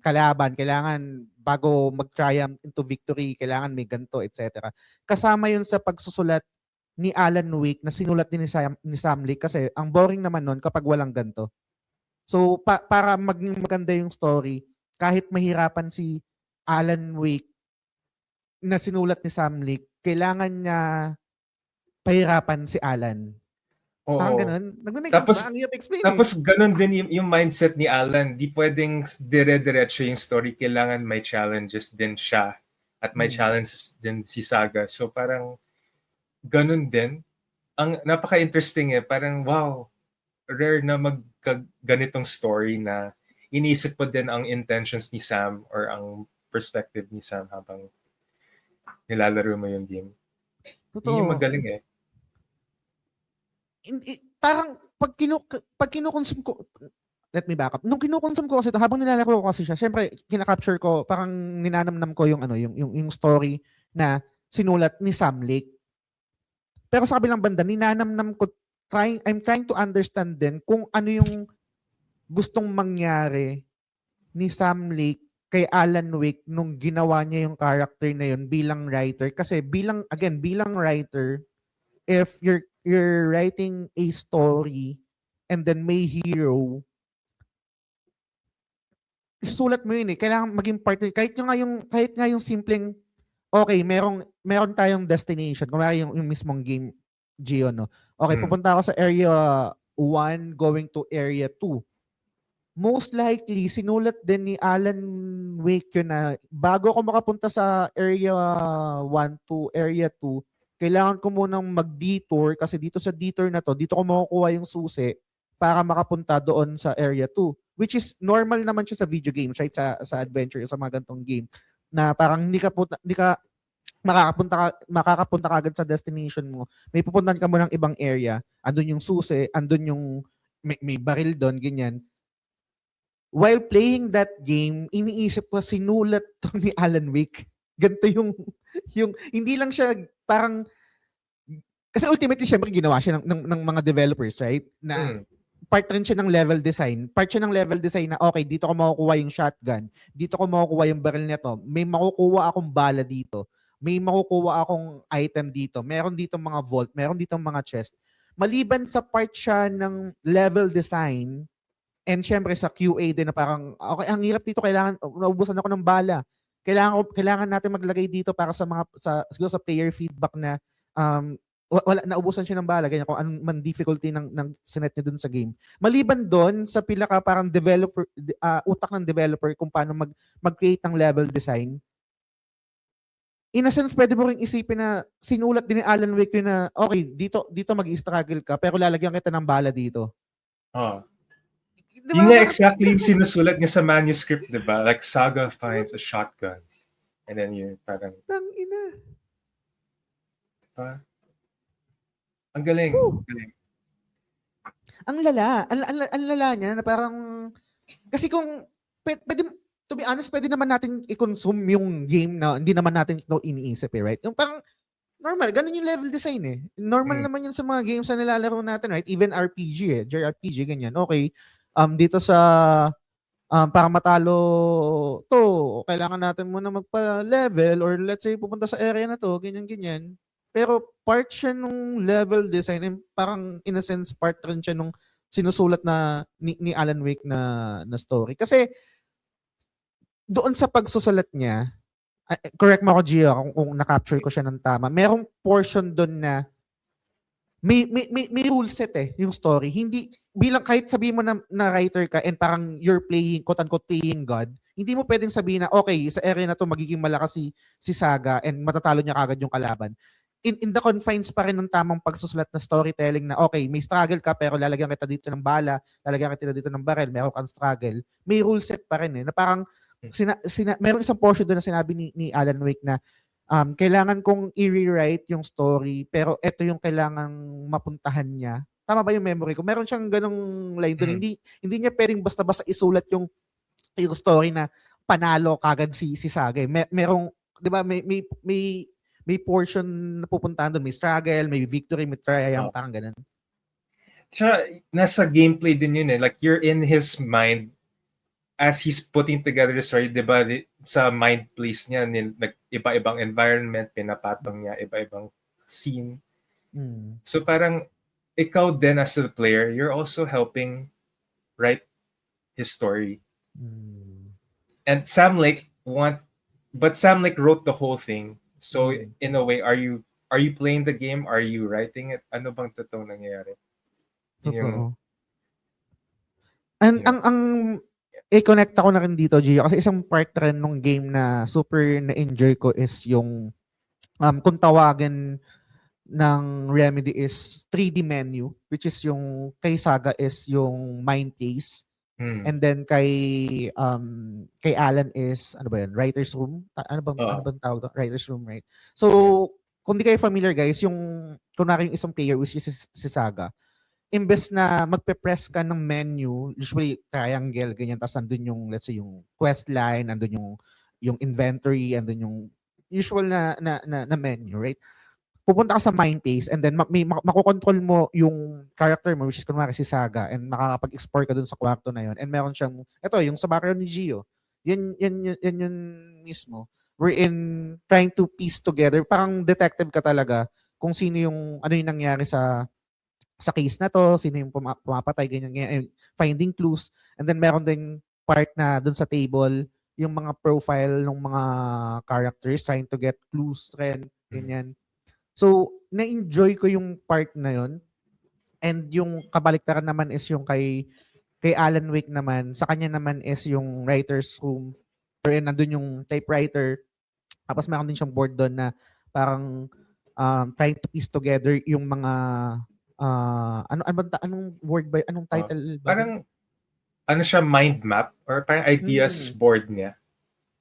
kalaban, kailangan bago mag-triumph into victory, kailangan may ganto, etc. Kasama yun sa pagsusulat ni Alan Wake na sinulat din ni Sam Lake kasi ang boring naman nun kapag walang ganto. So para maganda yung story, kahit mahirapan si Alan Wake na sinulat ni Sam Lake, kailangan niya pahirapan si Alan. Parang Oo. ganun. Nagme-make sense ba? Tapos Ang hirap explain eh. tapos ganun din yung mindset ni Alan. Di pwedeng dire-diretso yung story. Kailangan may challenges din siya at may challenges din si Saga. So parang ganun din. Ang napaka-interesting parang wow, rare na ganitong story na iniisip pa din ang intentions ni Sam or ang perspective ni Sam habang nilalaro mo yung game. Yun yung Totoo. magaling Parang pag kinukonsume ko, let me back up. Nung kinukonsume ko kasi ito, habang nilalaro ko kasi siya, syempre kina-capture ko, parang ninanamnam ko yung yung story na sinulat ni Sam Lake. Pero sa kabilang banda, ninanamnam ko, I'm trying to understand din kung ano yung gustong mangyari ni Sam Lake kay Alan Wake nung ginawa niya yung character na yun bilang writer. Kasi bilang writer, if you're writing a story and then may hero, isusulat mo yun eh. Kailangan maging part kahit nga yung simpleng okay, meron tayong destination. Kung yung mismong game, Gio, no? Okay, pupunta ako sa area 1 going to area 2. Most likely, sinulat din ni Alan Wake yun na bago ako makapunta sa area 1 to area 2, kailangan ko munang mag-detour kasi dito sa detour na to, dito ko makukuha yung susi para makapunta doon sa area 2. Which is normal naman siya sa video games, right? Sa adventure, sa mga gantong game. Na parang hindi ka makakapunta ka agad sa destination mo. May pupuntahan ka mo ng ibang area. Andun yung susi, andun yung may baril doon, ganyan. While playing that game, iniisip ko, sinulat to ni Alan Wake. Ganito yung hindi lang siya parang, kasi ultimately, syempre, ginawa siya ng mga developers, right? Na part rin siya ng level design. Part siya ng level design na, okay, dito ko makukuha yung shotgun. Dito ko makukuha yung baril nito. May makukuha akong bala dito. May makukuha akong item dito. Meron dito mga vault. Meron dito mga chest. Maliban sa part siya ng level design, and syempre sa QA din na parang, okay, ang hirap dito, kailangan, naubusan ako ng bala. Kailangan natin maglagay dito para siguro sa player feedback na wala, naubusan siya ng bala, ganyan, kung anong man difficulty ng sinet niya dun sa game. Maliban doon, sa pila ka parang developer, utak ng developer kung paano mag-create ng level design, in a sense, pwede mo rin isipin na sinulat din ni Alan Wake yun na, okay, dito mag-i-struggle ka, pero lalagyan kita ng bala dito. Diba, yun nga exactly yung sinusulat niya sa manuscript, diba? Like, Saga finds a shotgun. And then yun, parang... Tangina. Ang galing. Ang lala. Ang lala niya na parang... Kasi kung... Pwede, to be honest, pwede naman natin i-consume yung game na hindi naman natin ito iniisip right? Yung parang normal, ganun yung level design Normal naman yun sa mga games na nilalaro natin, right? Even RPG JRPG, ganyan. Okay, dito sa para matalo to, kailangan natin muna magpa-level or let's say pupunta sa area na to, ganyan. Pero part siya nung level design, parang in a sense part rin siya nung sinusulat na ni Alan Wake na story. Kasi doon sa pagsusulat niya, correct mo ako, Gio, kung na-capture ko siya ng tama, merong portion doon na may rule set yung story. Hindi, bilang kahit sabihin mo na writer ka and parang you're playing, quote-unquote, playing God, hindi mo pwedeng sabihin na, okay, sa area na to magiging malakas si Saga and matatalo niya kagad yung kalaban. In the confines pa rin ng tamang pagsusulat na storytelling na, okay, may struggle ka pero lalagyan kita dito ng bala, lalagyan kita dito ng barrel, meron kang struggle. May rule set pa rin na parang, meron isang portion doon na sinabi ni Alan Wake na, kailangan kong i-rewrite yung story pero ito yung kailangang mapuntahan niya. Tama ba yung memory ko? Meron siyang ganong line doon. Hindi niya pwedeng basta-basta isulat yung story na panalo kagad si Saga. Merong, 'di ba, may portion na pupuntahan doon, may struggle, may victory, may triumph, parang ganun. Tsaka, nasa gameplay din yun like you're in his mind as he's putting together the story, di ba, sa mind place niya, iba-ibang environment, pinapatong niya, iba-ibang scene. So parang, ikaw din as a player, you're also helping write his story. And Sam Lake wrote the whole thing. So in a way, are you playing the game? Are you writing it? Ano bang totoong nangyayari? Yun yung, Totoo. And you know, ang i-connect ako na rin dito, Gio, kasi isang part rin nung game na super na-enjoy ko is yung kung tawagin ng Remedy is 3D menu, which is yung kay Saga is yung mind case. And then kay Alan is ano ba yun? Writer's room. Ano bang tawag doon? Writer's room, right? So, kung di kayo familiar guys, yung kunwari yung isang player which is si Saga, imbes na magpe-press ka ng menu, usually triangle ganyan, tapos andun yung let's say yung quest line, andun yung inventory, andun yung usual na menu, right? Pupunta ka sa mind phase and then makokontrol mo yung character mo, which is kunwari si Saga, and makakapag-explore ka dun sa kwarto na yun. And meron siyang, ito, yung sa background ni Gio, yan yun mismo. We're in trying to piece together. Parang detective ka talaga kung sino yung, ano yung nangyari sa case na to, sino yung pumapatay, ganyan, ganyan, finding clues. And then meron ding part na dun sa table, yung mga profile ng mga characters, trying to get clues rin, ganyan. So, na-enjoy ko yung part na yon. And yung kabaliktaran naman is yung kay Alan Wake naman, sa kanya naman is yung writer's room, wherein nandun yung typewriter, tapos meron din siyang board doon na parang trying to piece together yung mga anong word ba, anong title ba? parang ano siya, mind map or parang ideas board niya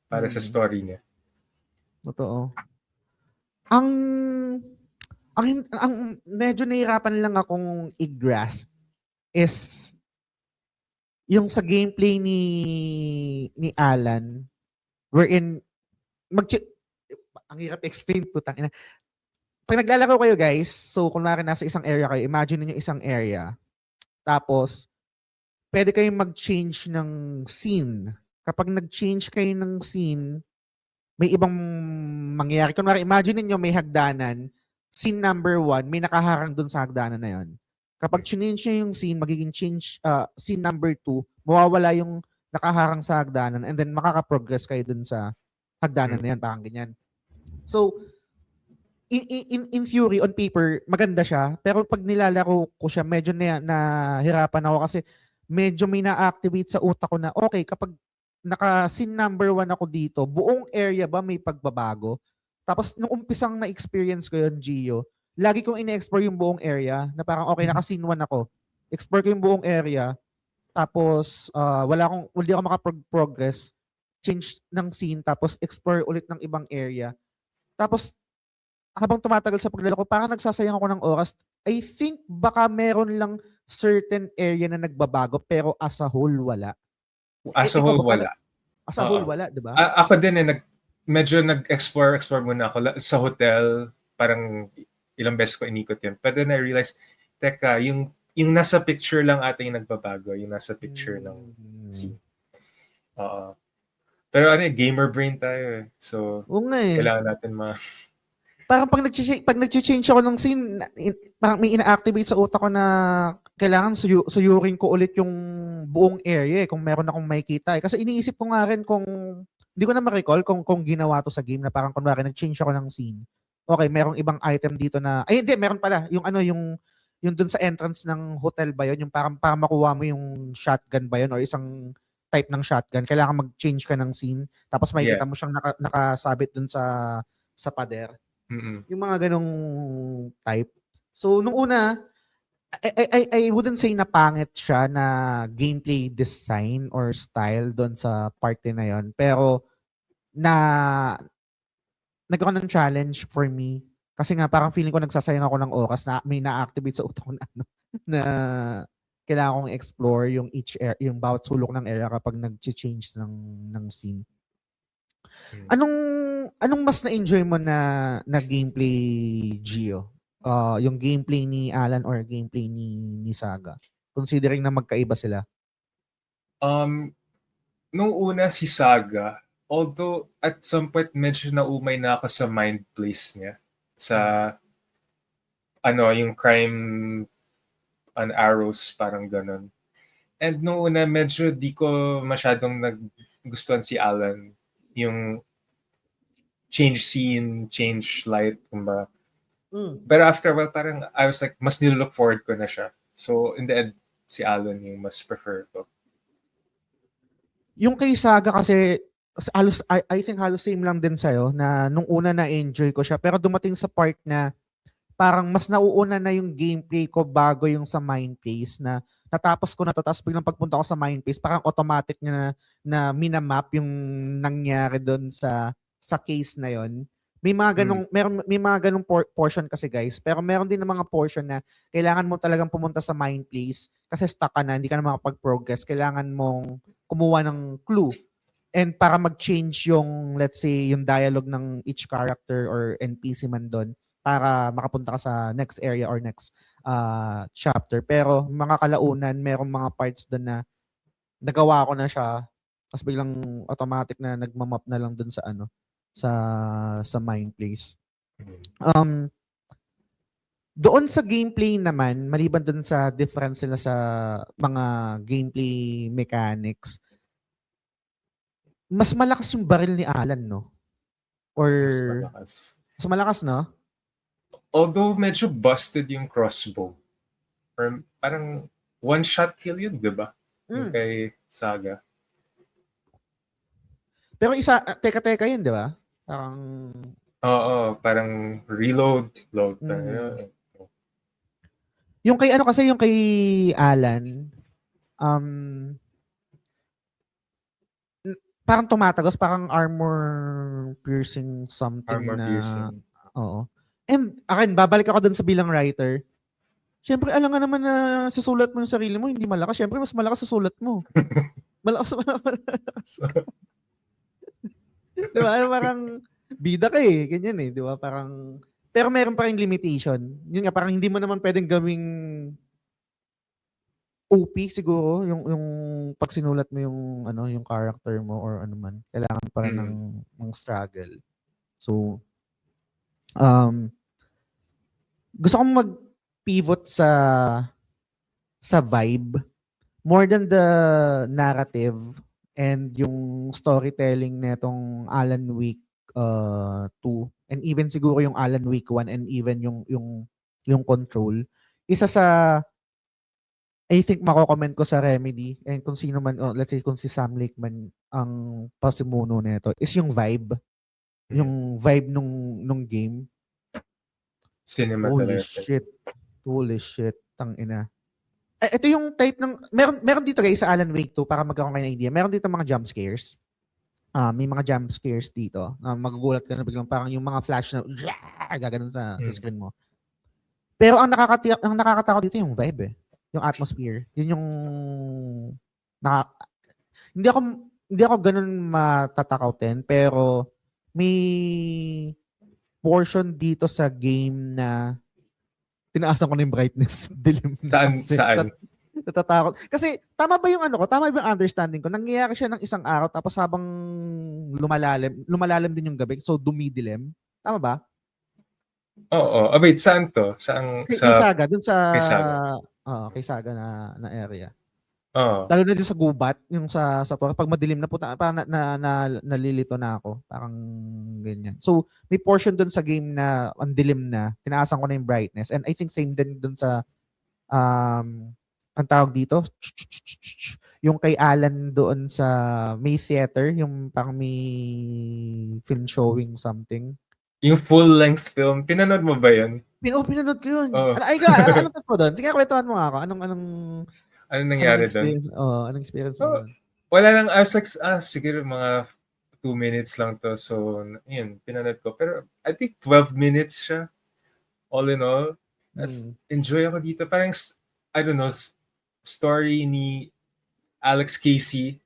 para sa story niya. Totoo. Ang medyo nahihirapan lang akong i-grasp is yung sa gameplay ni Alan, wherein ang hirap explain, putang ina. Pag naglalaro kayo guys, so kunwari nasa isang area kayo, imagine niyo isang area, tapos pwede kayong mag-change ng scene. Kapag nag-change kayo ng scene, may ibang mangyayari. Kunwari, imagine niyo may hagdanan, scene number 1, may nakaharang dun sa hagdanan na yon. Kapag change niyo yung scene, magiging scene number 2, mawawala yung nakaharang sa hagdanan and then makaka-progress kayo dun sa hagdanan na yan, parang ganyan. So, in theory, on paper, maganda siya. Pero pag nilalaro ko siya, medyo nahirapan ako kasi medyo may na-activate sa utak ko na, okay, kapag naka-scene number 1 ako dito, buong area ba may pagbabago? Tapos, nung umpisang na-experience ko yun, Gio, lagi kong ine-explore yung buong area na parang, okay, naka-scene 1 ako. Explore ko yung buong area. Tapos, hindi ako makapag-progress. Change ng scene, tapos explore ulit ng ibang area. Tapos, habang tumatagal sa paglalaro ko, parang nagsasayang ako ng oras. I think baka meron lang certain area na nagbabago pero as a whole wala. As a whole, wala. As a whole wala, di ba? Ako din medyo nag-explore muna ako sa hotel. Parang ilang beses ko inikot yun. Pero then I realized, teka, yung nasa picture lang ata yung nagbabago. Yung nasa picture ng scene. Pero gamer brain tayo eh. So, kailangan natin parang pag nag-change ako ng scene, parang may ina-activate sa utak ko na kailangan suyurin ko ulit yung buong area kung meron akong makikita. Kasi iniisip ko nga rin kung, hindi ko na ma-recall kung ginawa to sa game na parang kunwari nag-change ako ng scene. Okay, merong ibang item dito na, hindi, meron pala. Yung dun sa entrance ng hotel ba yun? Yung parang makuha mo yung shotgun ba yun? Or isang type ng shotgun. Kailangan mag-change ka ng scene. Tapos makikita mo siyang nakasabit dun sa pader. Yung mga ganong type. So, nung una, I wouldn't say na pangit siya na gameplay design or style doon sa party na yon. Pero, nagkaroon ng challenge for me. Kasi nga, parang feeling ko nagsasayang ako ng oras na may na-activate sa utak ko na kailangan kong explore yung yung bawat sulok ng area kapag nag-change ng scene. Anong mas na-enjoy mo na gameplay, Gio? Yung gameplay ni Alan or gameplay ni Saga? Considering na magkaiba sila. Nung una si Saga, although at some point medyo naumay na ako sa mind place niya. Sa yung crime on arrows, parang ganun. And nung una medyo di ko masyadong naggustuhan si Alan. Yung change scene, change light, kumbaga. Mm. Pero after a while, parang I was like, mas nilook forward ko na siya. So, in the end, si Alan yung mas prefer ko. Yung kay Saga kasi halos I think halos same lang din sa'yo na nung una na-enjoy ko siya pero dumating sa part na parang mas nauuna na yung gameplay ko bago yung sa mind phase na natapos ko na to tapos biglang pagpunta ko sa mind phase parang automatic na minamap yung nangyari doon sa case na yon. May mga ganong may mga ganong portion kasi guys pero meron din ng mga portion na kailangan mo talagang pumunta sa mind phase kasi stuck ka na hindi ka na makapag-progress kailangan mong kumuha ng clue and para mag-change yung let's say yung dialogue ng each character or NPC man doon para makapunta ka sa next area or next chapter. Pero mga kalaunan, merong mga parts doon na nagawa ko na siya tapos biglang automatic na nagmamap na lang doon sa ano sa mind place. Doon sa gameplay naman, maliban doon sa difference nila sa mga gameplay mechanics, mas malakas yung baril ni Alan, no? Or Mas malakas. mas malakas, no? Although medyo busted yung crossbow. Or parang one-shot kill yun, di ba? Yung kay Saga. Pero teka yun, di ba? Parang Oo, parang reload, load. Yung kay ano kasi, yung kay Alan, parang tumatagos, parang armor piercing something Armor na piercing. oo. And akin, babalik ako dun sa bilang writer. Siyempre, alam nga naman na susulat mo yung sarili mo, hindi malakas. Siyempre, mas malakas sa sulat mo. malakas. Diba? Parang bida ka eh. Ganyan eh. Diba? Parang, pero meron pa rin limitation. Yun nga, parang hindi mo naman pwedeng gawing OP siguro yung pag sinulat mo yung ano yung character mo or ano man kailangan pa rin ng struggle. So gusto kong mag-pivot sa vibe more than the narrative and yung storytelling netong Alan Wake 2 and even siguro yung Alan Wake 1 and even yung Control. Isa sa I think mako-comment ko sa Remedy and kung sino man, let's say kung si Sam Lake man ang pasimuno nito is yung vibe. Yung vibe nung game. Cinema talaga. Holy shit. Tangina. Ito yung type ng, meron dito guys sa Alan Wake 2 para magkaroon kayo ng idea. Meron dito mga jump scares. May mga jump scares dito. Magugulat ka na biglang parang yung mga flash na gaganon sa screen mo. Pero ang nakakatakot dito yung vibe eh. Yung atmosphere. Yun yung hindi ako ganun matatakotin pero may portion dito sa game na tinaasan ko na yung brightness. Dilim na. Saan? Natatakot. Kasi tama ba yung ano ko? Tama ba yung understanding ko? Nangyayari siya ng isang araw tapos habang lumalalim din yung gabi so dumidilim. Tama ba? Oo. Wait, saan to? Kay Saga, dun sa kay Saga. kay Saga na area. Oo. Lalo na din sa gubat, yung sa pag madilim na puta, parang nalilito na ako. Parang ganyan. So, may portion dun sa game na ang dilim na, tinaasan ko na yung brightness. And I think same din dun sa ang tawag dito, yung kay Alan doon sa may theater, yung parang may film showing something. Yung full-length film, pinanood mo ba yun? Pinanood ko yun. Oh. Anong mo doon? Sige, kwentuhan mo nga ako. Anong nangyari doon? Anong experience mo doon? Wala lang. I was like, siguro mga 2 minutes lang to. So, yun, pinanood ko. Pero I think 12 minutes siya. All in all. Enjoy ako dito. Parang, I don't know, story ni Alex Casey.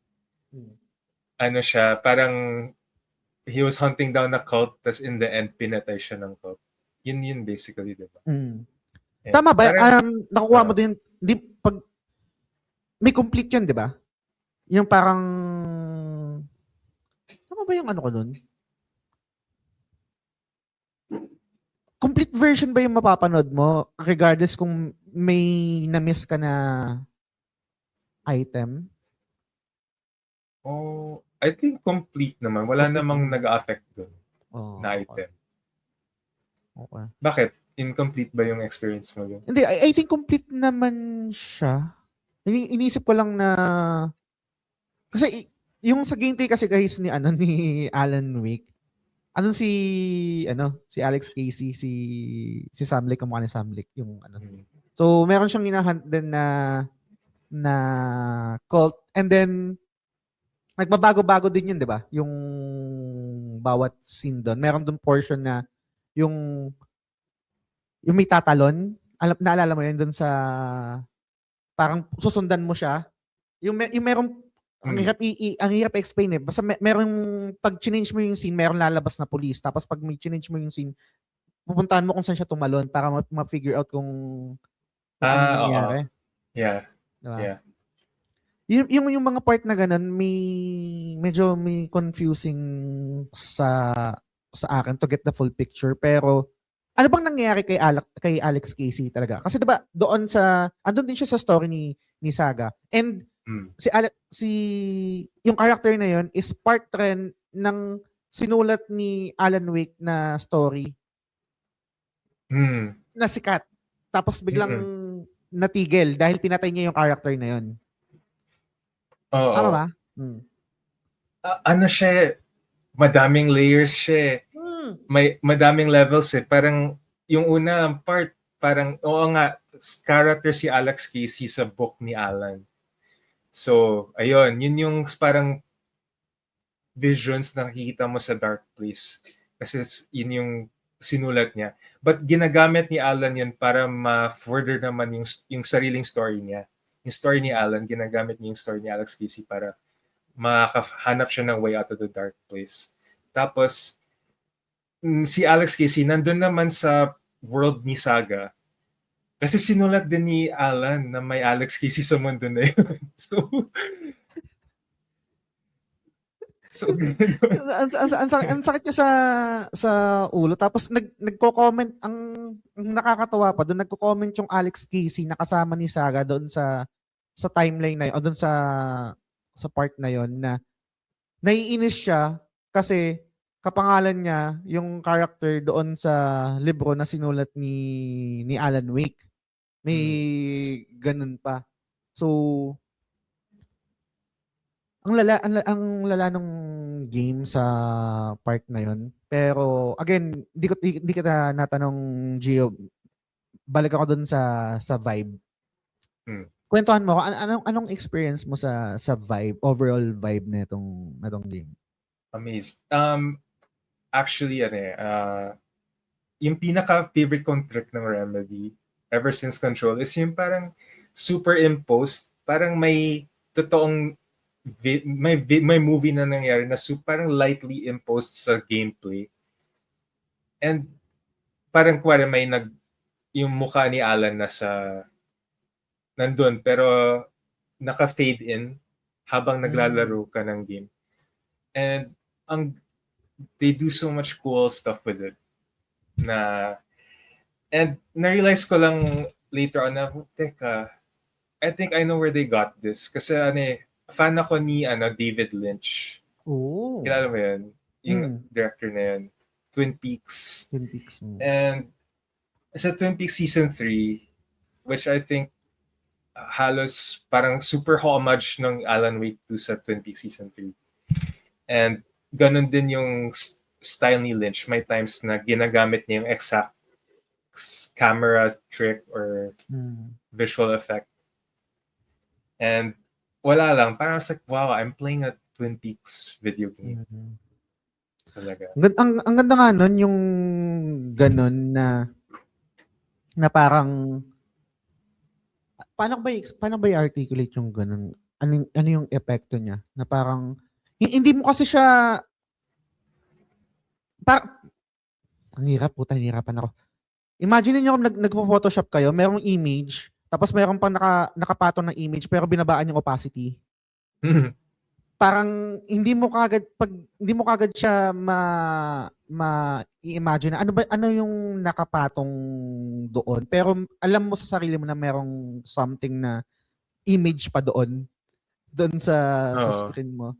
Ano siya, parang he was hunting down a cult, tas in the end, pinatay siya ng cult. Yun basically, diba? Tama ba? Nakukuha mo din, pag may complete yun, di ba? Yung parang, tama ba yung ano ko nun? Complete version ba yung mapapanood mo regardless kung may na-miss ka na item? Oh, I think complete naman. Wala namang nag-affect doon. na Okay. item. Okay. Bakit? Incomplete ba yung experience mo yun? Hindi, I think complete naman siya. Iniisip ko lang na kasi yung sa gameplay kasi guys ni ni Alan Wake, si Alex Casey, si Sam Lake, kamukha ni Sam Lake, yung Hmm. So, meron siyang hinahunt din na cult, and then nagbabago-bago din yun, 'di ba? Yung bawat scene doon. Meron doon portion na yung may tatalon. Naalala mo yun doon sa parang susundan mo siya. Yung merong ang hirap explain eh. Basta merong pag change mo yung scene, merong lalabas na police. Tapos pag may change mo yung scene, pupuntahan mo kung saan siya tumalon para ma-figure out kung anong Oo. nangyari. Yeah. Diba? Yeah. Yung mga part na ganun, medyo may confusing sa akin to get the full picture. Pero ano bang nangyayari kay Alex Casey talaga? Kasi 'di ba doon andun din siya sa story ni Saga. And si yung character na yon is part rin ng sinulat ni Alan Wake na story na sikat. Tapos biglang natigil dahil pinatay niya yung character na yon. Tama ba? Oo. Ano siya, madaming layers siya. May madaming levels eh. Parang yung una part, parang oo nga, character si Alex Casey sa book ni Alan. So, ayun, yun yung parang visions na nakikita mo sa Dark Place. Kasi yun yung sinulat niya. But ginagamit ni Alan yun para ma-further naman yung sariling story niya. Yung story ni Alan, ginagamit niya yung story ni Alex Casey para makahanap siya ng way out of the dark place. Tapos, si Alex Casey nandun naman sa world ni Saga. Kasi sinulat din ni Alan na may Alex Casey sa mundo na yun. ang sakit niya sa ulo. Tapos nagko-comment ang nakakatawa pa doon, nagko-comment yung Alex Casey na kasama ni Saga doon sa timeline na yun, o doon sa part na yon na naiinis siya kasi kapangalan niya yung character doon sa libro na sinulat ni Alan Wake. May ganun pa. So ang lala nung game sa part na yon. Pero again, di kita natanong, Gio. Balik ako doon sa vibe. Kwentuhan mo anong experience mo sa vibe, overall vibe netong game? Amazed. Actually, yung pinaka-favorite kong trick ng Remedy ever since Control is yung parang superimposed, parang may totoong may movie na nangyari na parang lightly imposed sa gameplay. And parang kuwari may yung mukha ni Alan nandun, pero naka-fade in habang naglalaro ka ng game. And they do so much cool stuff with it. And na-realize ko lang later on na, teka, I think I know where they got this. Kasi fan ako ni David Lynch. Oh. Kilala mo yun? Yung director na yun. Twin Peaks. And sa Twin Peaks Season 3, which I think halos parang super homage ng Alan Wake 2 sa Twin Peaks Season 3. And ganun din yung style ni Lynch. May times na ginagamit niya yung exact camera trick or visual effect. And wala lang, parang like, wow, I'm playing a Twin Peaks video game. Talaga. Ang ganda nga nun yung ganun na parang paano ba i-articulate yung ganun? Ano yung epekto niya? Na parang hindi mo kasi siya nahihirapan ako. Imagine niyo kung nagpo-Photoshop kayo, merong image, tapos meron pang nakapatong na image pero binabaan yung opacity. Parang hindi mo kagad siya i-imagine ano yung nakapatong doon, pero alam mo sa sarili mo na merong something na image pa doon sa screen mo.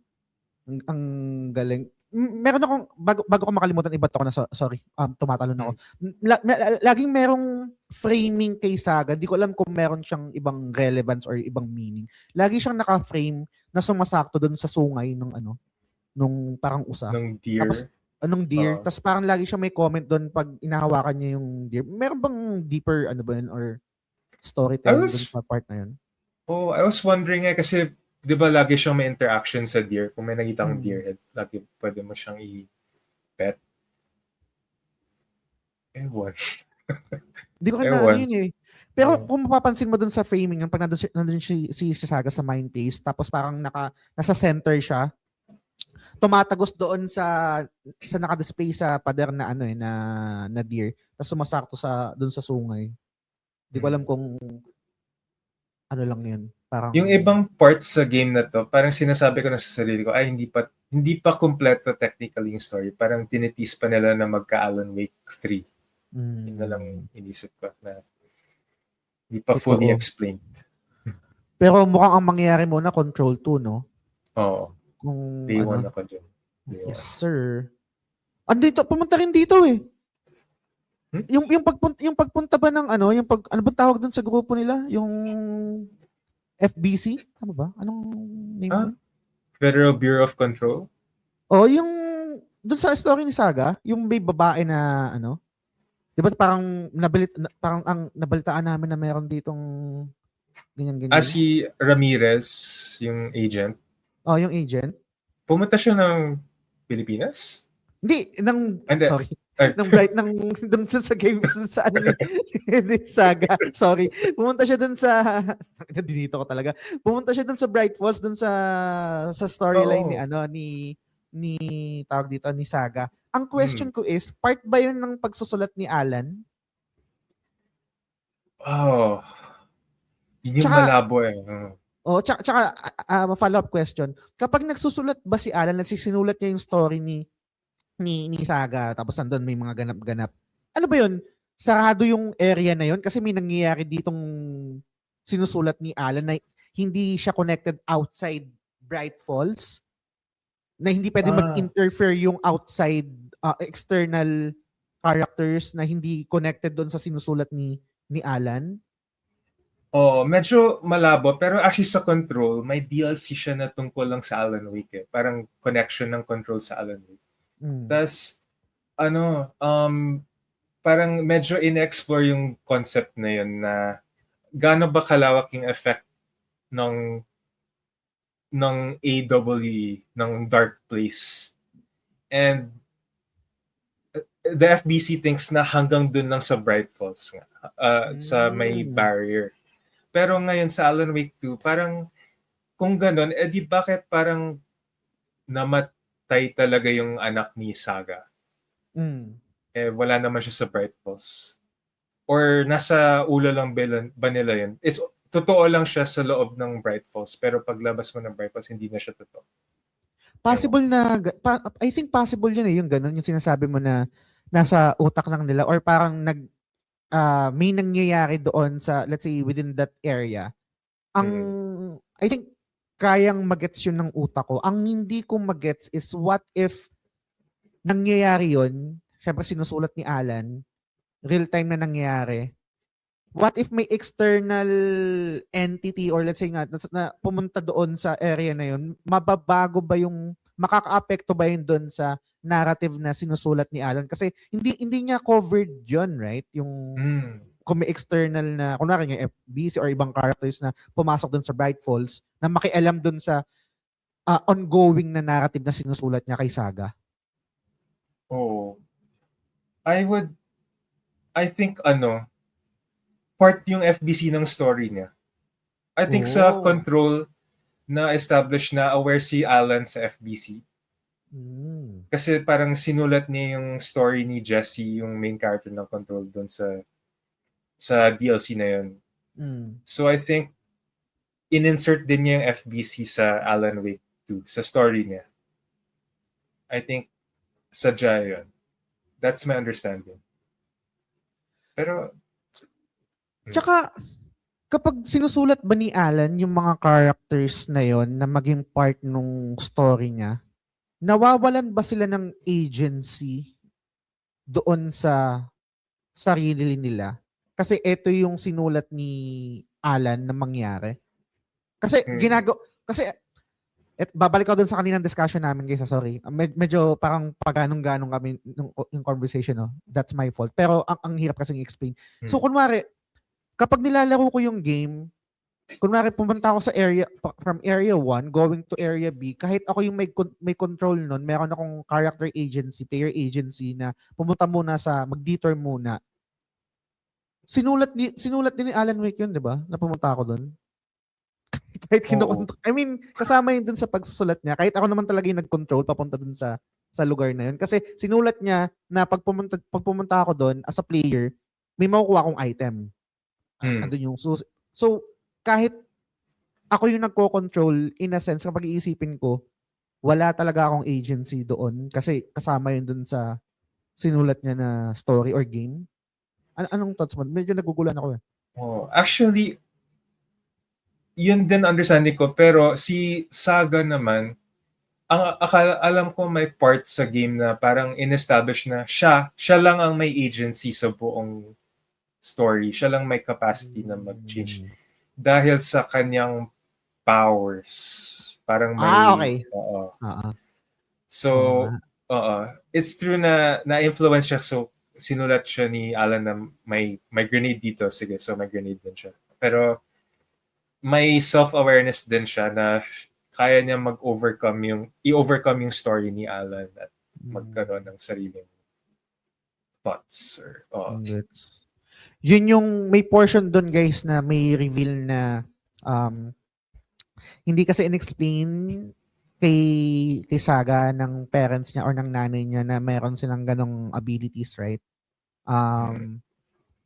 Ang galing. meron akong, bago ko makalimutan, iba't ako na, sorry, tumatalon ako. Mm. Laging merong framing kay Saga. Di ko alam kung meron siyang ibang relevance or ibang meaning. Lagi siyang naka-frame na sumasakto dun sa sungay nung nung parang usa. Ng Tapos, deer. anong deer. Oo. Tapos parang lagi siya may comment doon pag inahawakan niya yung deer. Meron bang deeper, ba yun, or storytelling dun sa part na yun? I was wondering kasi, di ba lagi siyang may interaction sa deer? Kung may nakita kang Mm. deer head, lagi pwede mo siyang i-pet. Ewan. Hindi ko na yun eh. Pero kung mapapansin mo dun sa framing, yung pag nandun si Saga sa mind case, tapos parang nasa center siya, tumatagos doon sa naka-display sa pader na na deer, tapos sumasakto doon sa sungay. Hindi ko alam kung ano lang yun. Parang yung ibang parts sa game na to, parang sinasabi ko na sa sarili ko, ay hindi pa kompleto technically yung story. Parang tinitis pa nila na magka-Alan Wake 3. Yun na lang inisip ko na hindi pa fully explained. Pero mukhang ang mangyayari muna Control 2, no? Oo. Kung Day 1 ako dyan. Yes, sir. Andito, pumunta rin dito eh. Yung pagpunta ba ng ano ba tawag doon sa grupo nila? Yung FBC? Tama ba? Anong name doon? Federal Bureau of Control? Yung doon sa story ni Saga, yung may babae na di ba parang nabalitaan namin na meron ditong ganyan. Si Ramirez, yung agent. Yung agent. Pumunta siya ng Pilipinas? Hindi, sorry. Nung sa game, sa ni Saga. Sorry. Pumunta siya dun sa, dinito ko talaga. Pumunta siya dun sa Bright Falls, dun sa storyline ni tawag dito, ni Saga. Ang question ko is, part ba yun ng pagsusulat ni Alan? Hindi malabo eh. Tsaka follow-up question. Kapag nagsusulat ba si Alan, nagsisinulat niya yung story ni Saga, tapos nandun may mga ganap-ganap. Ano ba yun? Sarado yung area na yun? Kasi may nangyayari ditong sinusulat ni Alan na hindi siya connected outside Bright Falls? Na hindi pwede mag-interfere yung outside external characters na hindi connected doon sa sinusulat ni Alan? Medyo malabo. Pero actually sa Control, may DLC siya na tungkol lang sa Alan Wake eh. Parang connection ng Control sa Alan Wake. Tas, parang medyo in-explore yung concept na yun na gaano ba kalawak yung effect ng AWE, ng Dark Place. And the FBC thinks na hanggang dun lang sa Bright Falls nga, sa may barrier. Pero ngayon sa Alan Wake 2, parang kung ganun, di bakit parang namatay talaga yung anak ni Saga? Wala naman siya sa Bright Falls. Or nasa ulo lang ba nila yun? Totoo lang siya sa loob ng Bright Falls, pero paglabas mo ng Bright Falls, hindi na siya totoo. Possible na, I think possible yun yung ganun, yung sinasabi mo na nasa utak lang nila or parang may nangyayari doon sa, let's say, within that area. I think kayang magets yun ng utak ko. Ang hindi ko magets is what if nangyayari yun, syempre sinusulat ni Alan, real time na nangyayari. What if may external entity or let's say nga na pumunta doon sa area na yun, mababago ba yung, makaka-apekto ba yun doon sa narrative na sinusulat ni Alan? Kasi hindi niya covered yun, right? Yung kung may external na, kunwari yung FBC or ibang characters na pumasok doon sa Bright Falls na makialam doon sa ongoing na narrative na sinusulat niya kay Saga. I think part yung FBC ng story niya. I think sa Control na establish na aware si Alan sa FBC. Kasi parang sinulat niya yung story ni Jesse, yung main character ng Control doon sa DLC na yun. So I think in-insert din niya yung FBC sa Alan Wake 2, sa story niya. I think sadya yun. That's my understanding. Pero tsaka, kapag sinusulat ba ni Alan yung mga characters na yon na maging part nung story niya, nawawalan ba sila ng agency doon sa sarili nila? Kasi ito yung sinulat ni Alan na mangyari. Kasi kasi babalik ako doon sa kaninang discussion namin, guys. Sorry. Medyo parang paganong-ganong kami yung conversation, no? That's my fault. Pero ang hirap kasing explain. So kunwari, kapag nilalaro ko yung game, kunwari pumunta ako sa from area 1 going to area B, kahit ako yung may control nun, meron akong character agency, player agency na pumunta muna mag-detour muna. Sinulat din ni Alan Wake yun, di ba? Na pumunta ako doon. Kahit I mean, kasama yun dun sa pagsusulat niya. Kahit ako naman talaga yung nag-control papunta dun sa lugar na yun. Kasi sinulat niya na pag pumunta ako doon as a player, may makukuha akong item. Andun yung so, kahit ako yung nagko-control, in a sense, kapag iisipin ko, wala talaga akong agency doon kasi kasama yun dun sa sinulat niya na story or game. Anong thoughts mo? Medyo nagugulan ako eh. Actually, yun din understanding ko. Pero si Saga naman, alam ko may part sa game na parang in-establish na siya lang ang may agency sa buong story. Siya lang may capacity na mag-change. Dahil sa kanyang powers. Parang may... okay. So, it's true na na-influence siya. So, sinulat siya ni Alan na may grenade dito. Sige, so may grenade din siya. Pero, may self-awareness din siya na kaya niya i-overcome yung story ni Alan at magkaroon ng sariling thoughts. Yun yung may portion doon, guys, na may reveal na hindi kasi in-explain kay Saga ng parents niya or ng nanay niya na meron silang ganong abilities, right?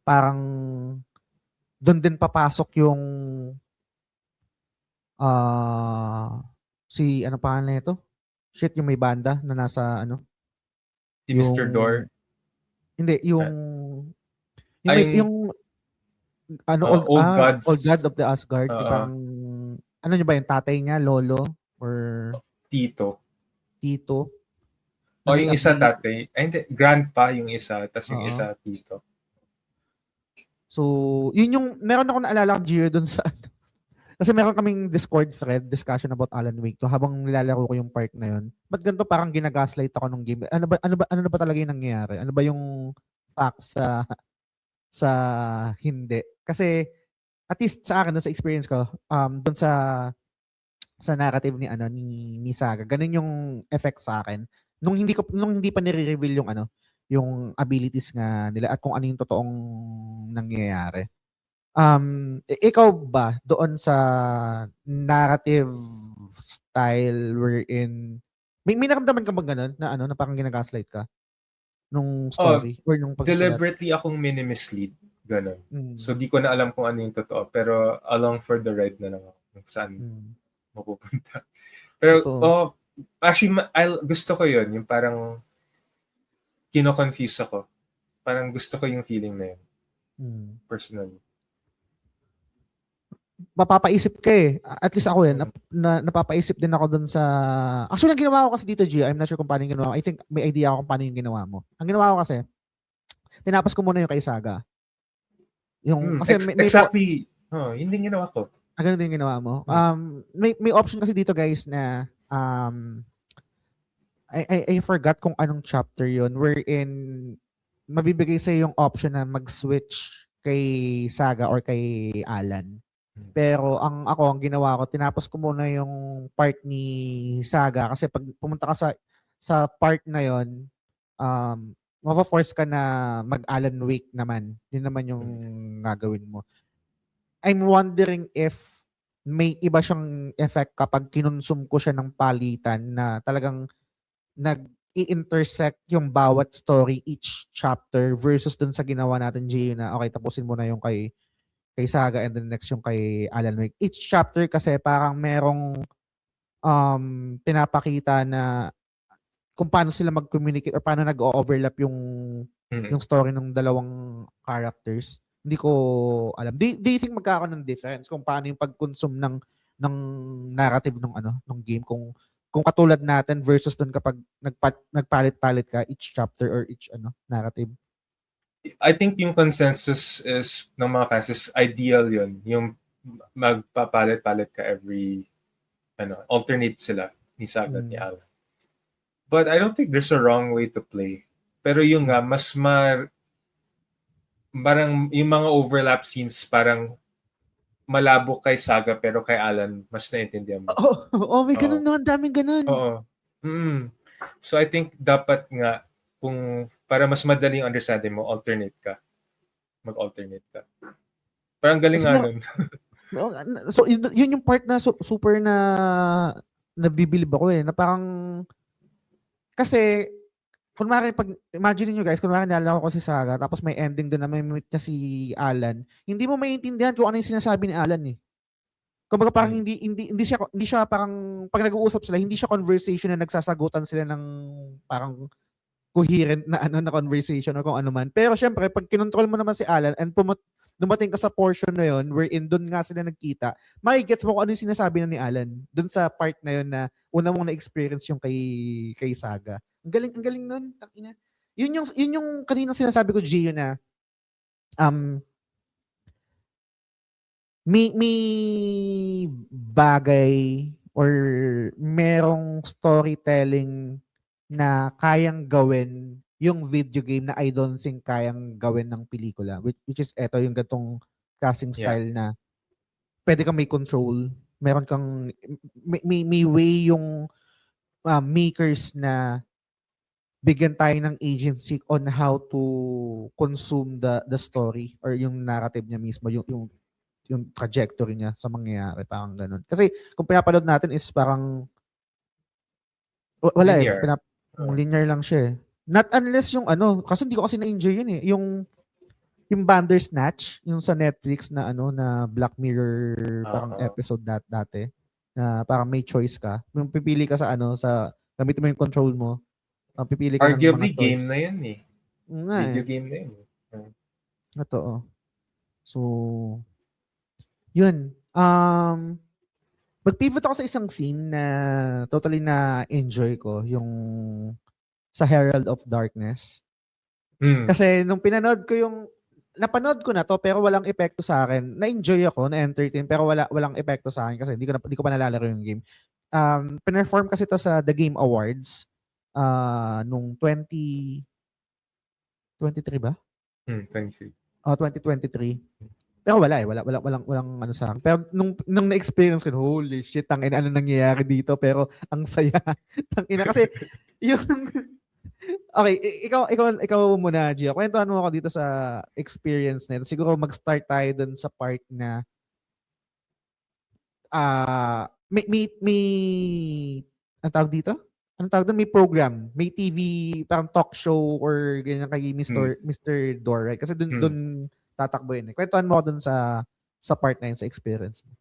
Parang doon din papasok yung si ano pangalan nito? Shit, yung may banda na nasa ano? Si Mr. Door? Hindi, yung Old Gods. Old God of the Asgard. Parang ano niya ba yung tatay niya, lolo or Tito. Yung isa tatay. Hindi, grandpa yung isa, tapos yung isa tito. So, yun yung meron ako naalala kang Gio dun sa kasi meron kaming Discord thread discussion about Alan Wake to habang nilalaro ko yung part na yun. Ba't ganito parang ginagaslight ako ng game? Ano ba talaga yung nangyayari? Ano ba yung facts sa hindi? Kasi at least sa akin, sa experience ko, doon sa narrative ni Saga, ganun yung effect sa akin. Nung hindi pa nire-reveal yung abilities nga nila at kung ano yung totoong nangyayari. Ikaw ba doon sa narrative style wherein may naramdaman ka ba ganun na parang ginagaslight ka nung story or nung pagsusulat? Deliberately akong mini-mislead. Ganun. So, di ko na alam kung ano yung totoo. Pero, along for the ride na lang ako kung saan mapupunta. Pero, actually, gusto ko yun. Yung parang kino-confuse ako. Parang gusto ko yung feeling na yun. Personally. Mapapaisip ka eh. At least ako yun. Napapaisip din ako dun sa... Actually, ang ginawa ko kasi dito, Gio, I'm not sure kung paano yung ginawa ko. I think may idea ako kung paano yung ginawa mo. Ang ginawa ko kasi, tinapos ko muna yung kay Saga. Yung, kasi exactly. Yun din ginawa ko. Ganun din ginawa mo. May option kasi dito, guys, na I forgot kung anong chapter yun wherein mabibigay sa yung option na mag-switch kay Saga or kay Alan. Pero ang ginawa ko, tinapos ko muna yung part ni Saga kasi pag pumunta ka sa part na yon, mapa-force ka na mag-Alan Wake naman. Yun naman yung gagawin mo. I'm wondering if may iba siyang effect kapag kinonsum ko siya ng palitan na talagang nag-i-intersect yung bawat story, each chapter versus dun sa ginawa natin, Gio, na okay, tapusin mo na yung kay Saga and then next yung kay Alan Wake. Each chapter kasi parang merong pinapakita na kung paano sila mag-communicate or paano nag-overlap yung story ng dalawang characters. Hindi ko alam. Do you think magkakaroon ng difference kung paano yung pag-consume ng narrative ng game, kung kung katulad natin versus dun kapag nagpalit-palit ka each chapter or each narrative. I think yung consensus is ng mga fans is ideal yun. Yung magpapalit-palit ka every alternate sila ni Saga at ni Alan. But I don't think there's a wrong way to play. Pero yung nga, parang yung mga overlap scenes parang malabo kay Saga pero kay Alan mas naintindihan mo. May ganun no, ang daming ganun. Oo. So I think dapat nga kung para mas madaling understanding mo, alternate ka. Mag-alternate ka. Parang galing nga nun. So yun yung part na super na nabibilib ako na parang kasi kunwari imagine niyo guys, kunwari naalala ko si Sarah tapos may ending doon na may meet niya si Alan, hindi mo maintindihan kung ano yung sinasabi ni Alan Kumbaga parang hindi siya parang pag nag-uusap sila, hindi siya conversation na nagsasagutan sila ng parang coherent na na conversation or kung ano man. Pero syempre pag kinontrol mo naman si Alan and dumating ka sa portion na yon wherein doon nga sila nagkita, makikets mo kung ano yung sinasabi na ni Alan doon sa part na yon na una mong na-experience yung kay Saga. Ang galing nun. Tangina. Yun yung kanina sinasabi ko, Gio, na may bagay or merong storytelling na kayang gawin yung video game na I don't think kayang gawin ng pelikula, which is eto yung gantong casting style na pwede kang may control, meron kang may way yung makers na bigyan tayo ng agency on how to consume the story or yung narrative niya mismo, yung trajectory niya sa mangyayari, parang ganun. Kasi kung pinapanood natin is parang wala linear. Linear lang siya Not unless yung kasi hindi ko kasi na-enjoy yun yung Bandersnatch, yung sa Netflix na na Black Mirror parang episode dati na parang may choice ka. Yung pipili ka sa sa gamitin mo yung control mo. Pipili ka arguably ng mga choice. Game na yun Video game na yun. Totoo. So, yun. Mag-pivot ako sa isang scene na totally na-enjoy ko, yung sa Herald of Darkness. Kasi nung napanood ko na to pero walang epekto sa akin. Na-enjoy ako, na-entertain pero walang epekto sa akin kasi hindi ko pa nalalaro yung game. Pinerform kasi to sa The Game Awards nung 2023 ba? 23. 2023. Pero walang sa akin. Pero nung na-experience ko, holy shit, tangina, ano nangyayari dito? Pero ang saya. Tangina kasi yung okay, ikaw muna, Gia. Kwentuhan mo ako dito sa experience na ito. Siguro mag-start tayo dun sa part na may ang tawag dito? Anong tawag doon? May program, may TV, parang talk show or ganyan kay Mr. Dor, right? Kasi dun tatakbo yun. Kwentuhan mo ako dun sa part na yun, sa experience mo.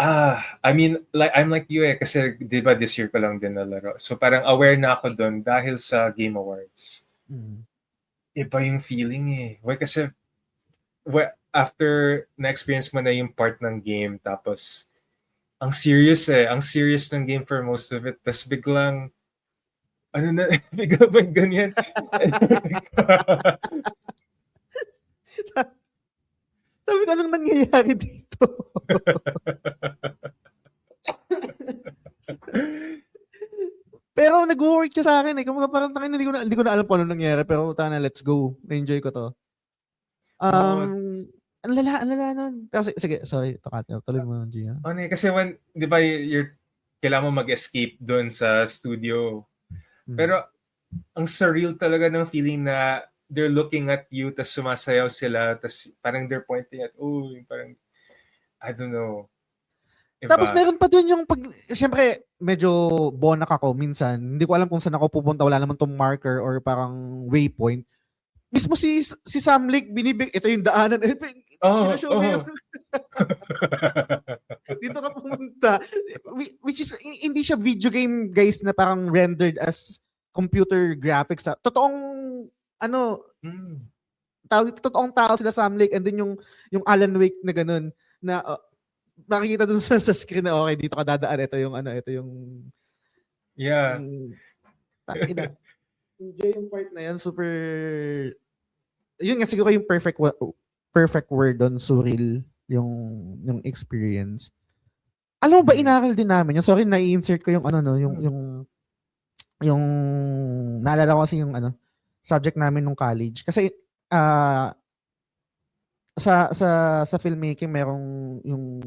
I mean, I'm like you kasi di ba this year ko lang din nalaro. So parang aware na ako doon dahil sa Game Awards. Iba yung feeling kasi after na-experience mo na yung part ng game tapos ang serious ng game for most of it. Tapos biglang biglang ganyan. Sabi ko, anong nangyayari dito? Pero nag-work siya sa akin Kung parang hindi ko na alam kung anong nangyayari pero let's go. Na-enjoy ko to. Ang lala nun. Pero sige, sorry. Tuloy mo, Gia. Kasi di ba, kailangan mo mag-escape doon sa studio. Pero ang surreal talaga ng feeling na they're looking at you, tas sumasayaw sila, tas parang they're pointing at, parang, I don't know. Iba. Tapos meron pa dun yung siyempre, medyo bonak ako minsan. Hindi ko alam kung saan ako pupunta. Wala naman tong marker or parang waypoint. Mismo si Sam Lake, ito yung daanan. Sinashow mo yung dito ka pumunta. Which is, hindi siya video game, guys, na parang rendered as computer graphics. Totoong totoong tao sila Sam Lake and then yung Alan Wake na ganun na makikita dun sa screen na okay, dito ka dadaan, ito yung ano, ito Yeah. yung tangina. Enjoy yung part na yan, super, yun nga siguro yung perfect word on surreal, yung experience. Alam mo ba, inaral din namin yung, sorry, na-insert ko yung ano, no, yung naalala ko kasi yung ano, subject namin nung college. Kasi, sa filmmaking merong yung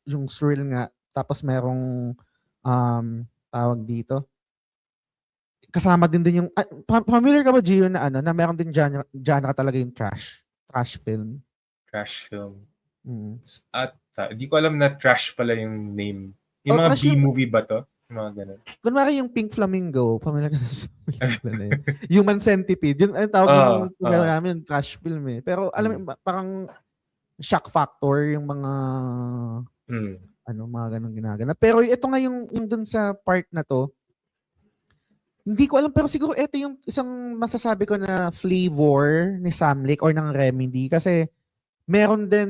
yung surreal nga, tapos merong tawag dito, kasama din yung familiar ka ba, Gio, na ano, na meron din genre talaga yung trash film. Trash film. Mm. At di ko alam na trash pala yung name. Yung mga Trash yung, B-movie ba to? Yung mga ganun. kunwari yung Pink Flamingo, familiar ka sa pelikula na yun. Human Centipede, yun ang tawag nung namin, trash film eh. Pero alam mo, parang shock factor yung mga ano, mga ganun ginagana. Pero ito nga yung dun sa part na to, hindi ko alam, pero siguro ito yung isang masasabi ko na flavor ni Sam Lake or ng Remedy, kasi meron din,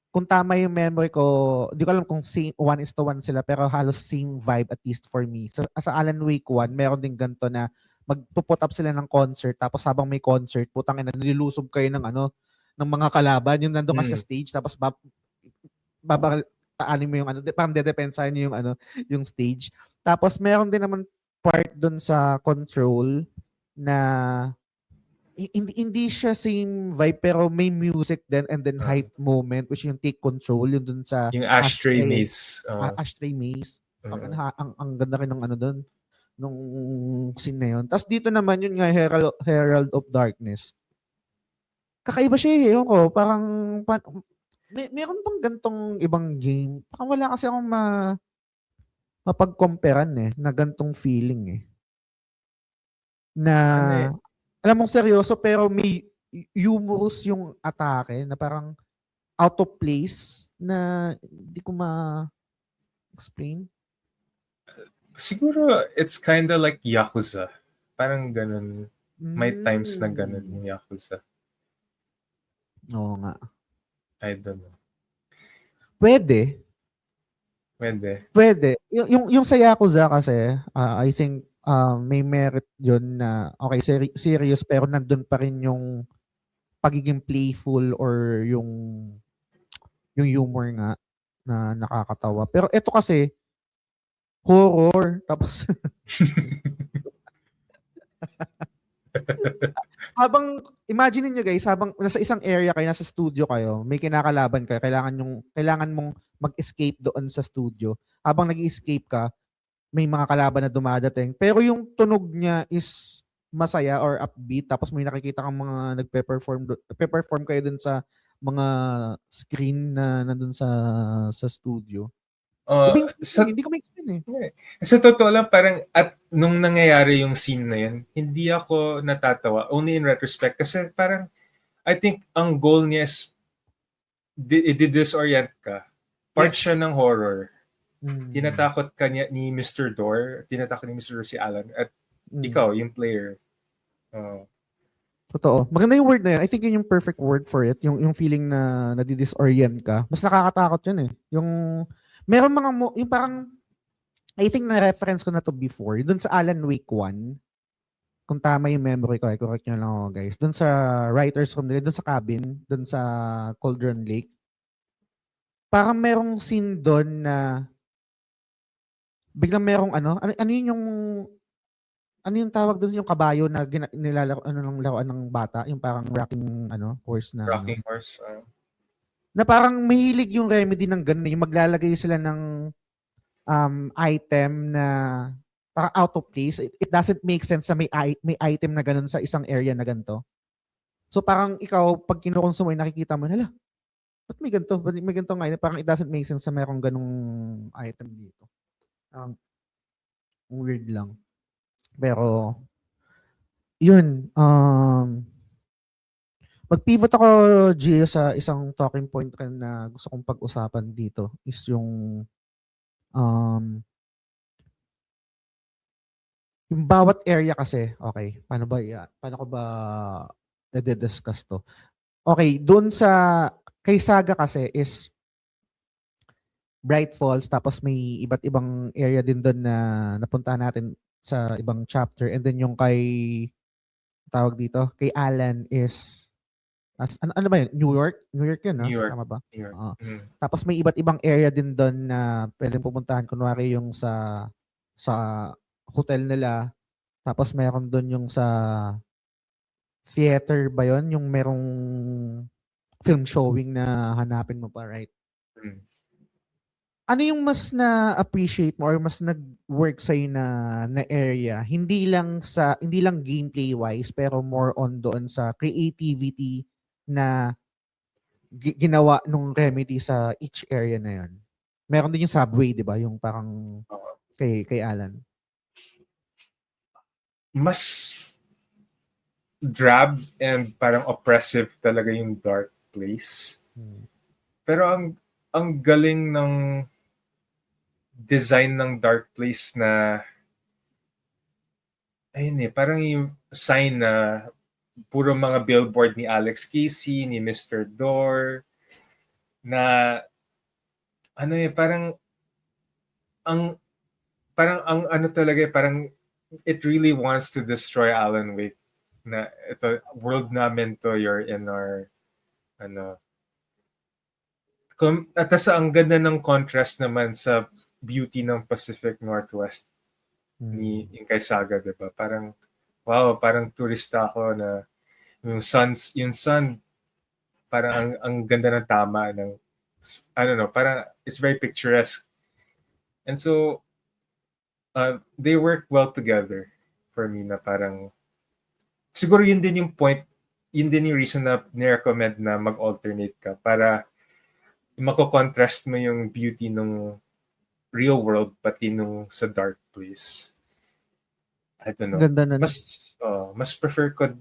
kung tama yung memory ko, di ko alam kung same 1:1 sila, pero halos same vibe, at least for me. Sa Alan Wake 1, meron din ganito na magpuput up sila ng concert, tapos habang may concert, putang ina, nililusob kayo ng ano, ng mga kalaban, yung nandun ka sa stage, tapos bababaanin mo yung ano, parang dedepensahin nyo yung ano, yung stage. Tapos meron din naman part dun sa Control na hindi siya same vibe, pero may music din, and then hype moment, which yung Take Control, yung dun sa yung Ashtray Maze. Ashtray Maze. Ang ganda rin ng ano dun, nung scene na yun. Tapos dito naman yun nga, Herald of Darkness. Kakaiba siya eh. Ewan ko, parang meron bang gantong ibang game? Parang wala kasi akong mapag-comparean eh, na gantong feeling eh. Na, alam mong seryoso, pero may humorous yung atake, na parang out of place, na hindi ko ma-explain. Siguro, it's kinda like Yakuza. Parang ganun. May times na ganun yung Yakuza. Oo nga. I don't know. Pwede. Yung sa Yakuza kasi, I think may merit yun na, okay, serious, pero nandun pa rin yung pagiging playful, or yung humor nga na nakakatawa. Pero ito kasi, horror. Tapos, habang, imagine niyo guys, habang nasa isang area kayo, nasa studio kayo, may kinakalaban kayo, kailangan mong mag-escape doon sa studio. Habang nag-escape ka, may mga kalaban na dumadating. Pero yung tunog niya is masaya or upbeat, tapos may nakikita kang mga nagpe-perform kayo dun sa mga screen na nandun sa studio. Hindi ko ma-explain eh. Sa totoo lang, parang at nung nangyayari yung scene na yun, hindi ako natatawa, only in retrospect, kasi parang I think ang goal niya is i-disorient ka. Part siya ng horror. Tinatakot ka ni Mr. Door, tinatakot ni Mr. Door si Alan, at ikaw, yung player. Totoo. Maganda yung word na yun. I think yun yung perfect word for it. Yung feeling na nadi-disorient ka. Mas nakakatakot yun eh. Meron mga yung parang, I think na-reference ko na to before, dun sa Alan Wake 1, kung tama yung memory ko, correct nyo lang ako guys, dun sa writer's room nila, dun sa cabin, dun sa Cauldron Lake, parang merong scene dun na biglang merong ano yung tawag doon, yung kabayo na nilalaro ng laruan ng bata, yung parang rocking horse na horse. Na parang mahilig yung Remedy ng ganun, yung maglalagay sila ng item na parang out of place. It doesn't make sense na may item na ganun sa isang area na ganito. So parang ikaw, pag kinukonsumo, nakikita mo, hala, ba't may ganito? May ganito nga, parang it doesn't make sense na merong ganung item dito. Weird lang. Pero, yun, mag-pivot ako, Gio, sa isang talking point na gusto kong pag-usapan dito, is yung bawat area kasi, okay, paano ko ba i-discuss to? Okay, doon kay Saga kasi is, Bright Falls, tapos may iba't ibang area din doon na napuntahan natin sa ibang chapter. And then yung kay, tawag dito, kay Alan is, ano ba yun? New York? New York yun, New no? York. Tama ba? New York. Oo. Mm. Tapos may iba't ibang area din doon na pwedeng pupuntahan. Kunwari yung sa hotel nila. Tapos meron doon yung sa theater ba yun? Yung merong film showing na hanapin mo pa, right? Mm. Ano yung mas na-appreciate mo or mas nag-work sa'yo na area? Hindi lang gameplay-wise, pero more on doon sa creativity na ginawa nung Remedy sa each area na yun. Meron din yung Subway, di ba? Yung parang Oo. kay Alan. Mas drab and parang oppressive talaga yung Dark Place. Pero ang galing ng design ng Dark Place na ayun parang yung sign na puro mga billboard ni Alex Casey, ni Mr. Door, na ano ang ang ano talaga parang it really wants to destroy Alan Wake, na ito world namin to, you're in our ano. At ang ganda ng contrast naman sa beauty ng Pacific Northwest ni Inkai Saga, diba? Parang wow, parang turista ako na yung sun parang ang ganda ng tama ng I don't know, parang it's very picturesque. And so they work well together for me, na parang siguro yun din yung point, yun din yung reason na ni-recommend na mag-alternate ka, para mako-contrast mo yung beauty ng real world pati nung sa Dark Place. I don't know. Ganda nun. Mas prefer ko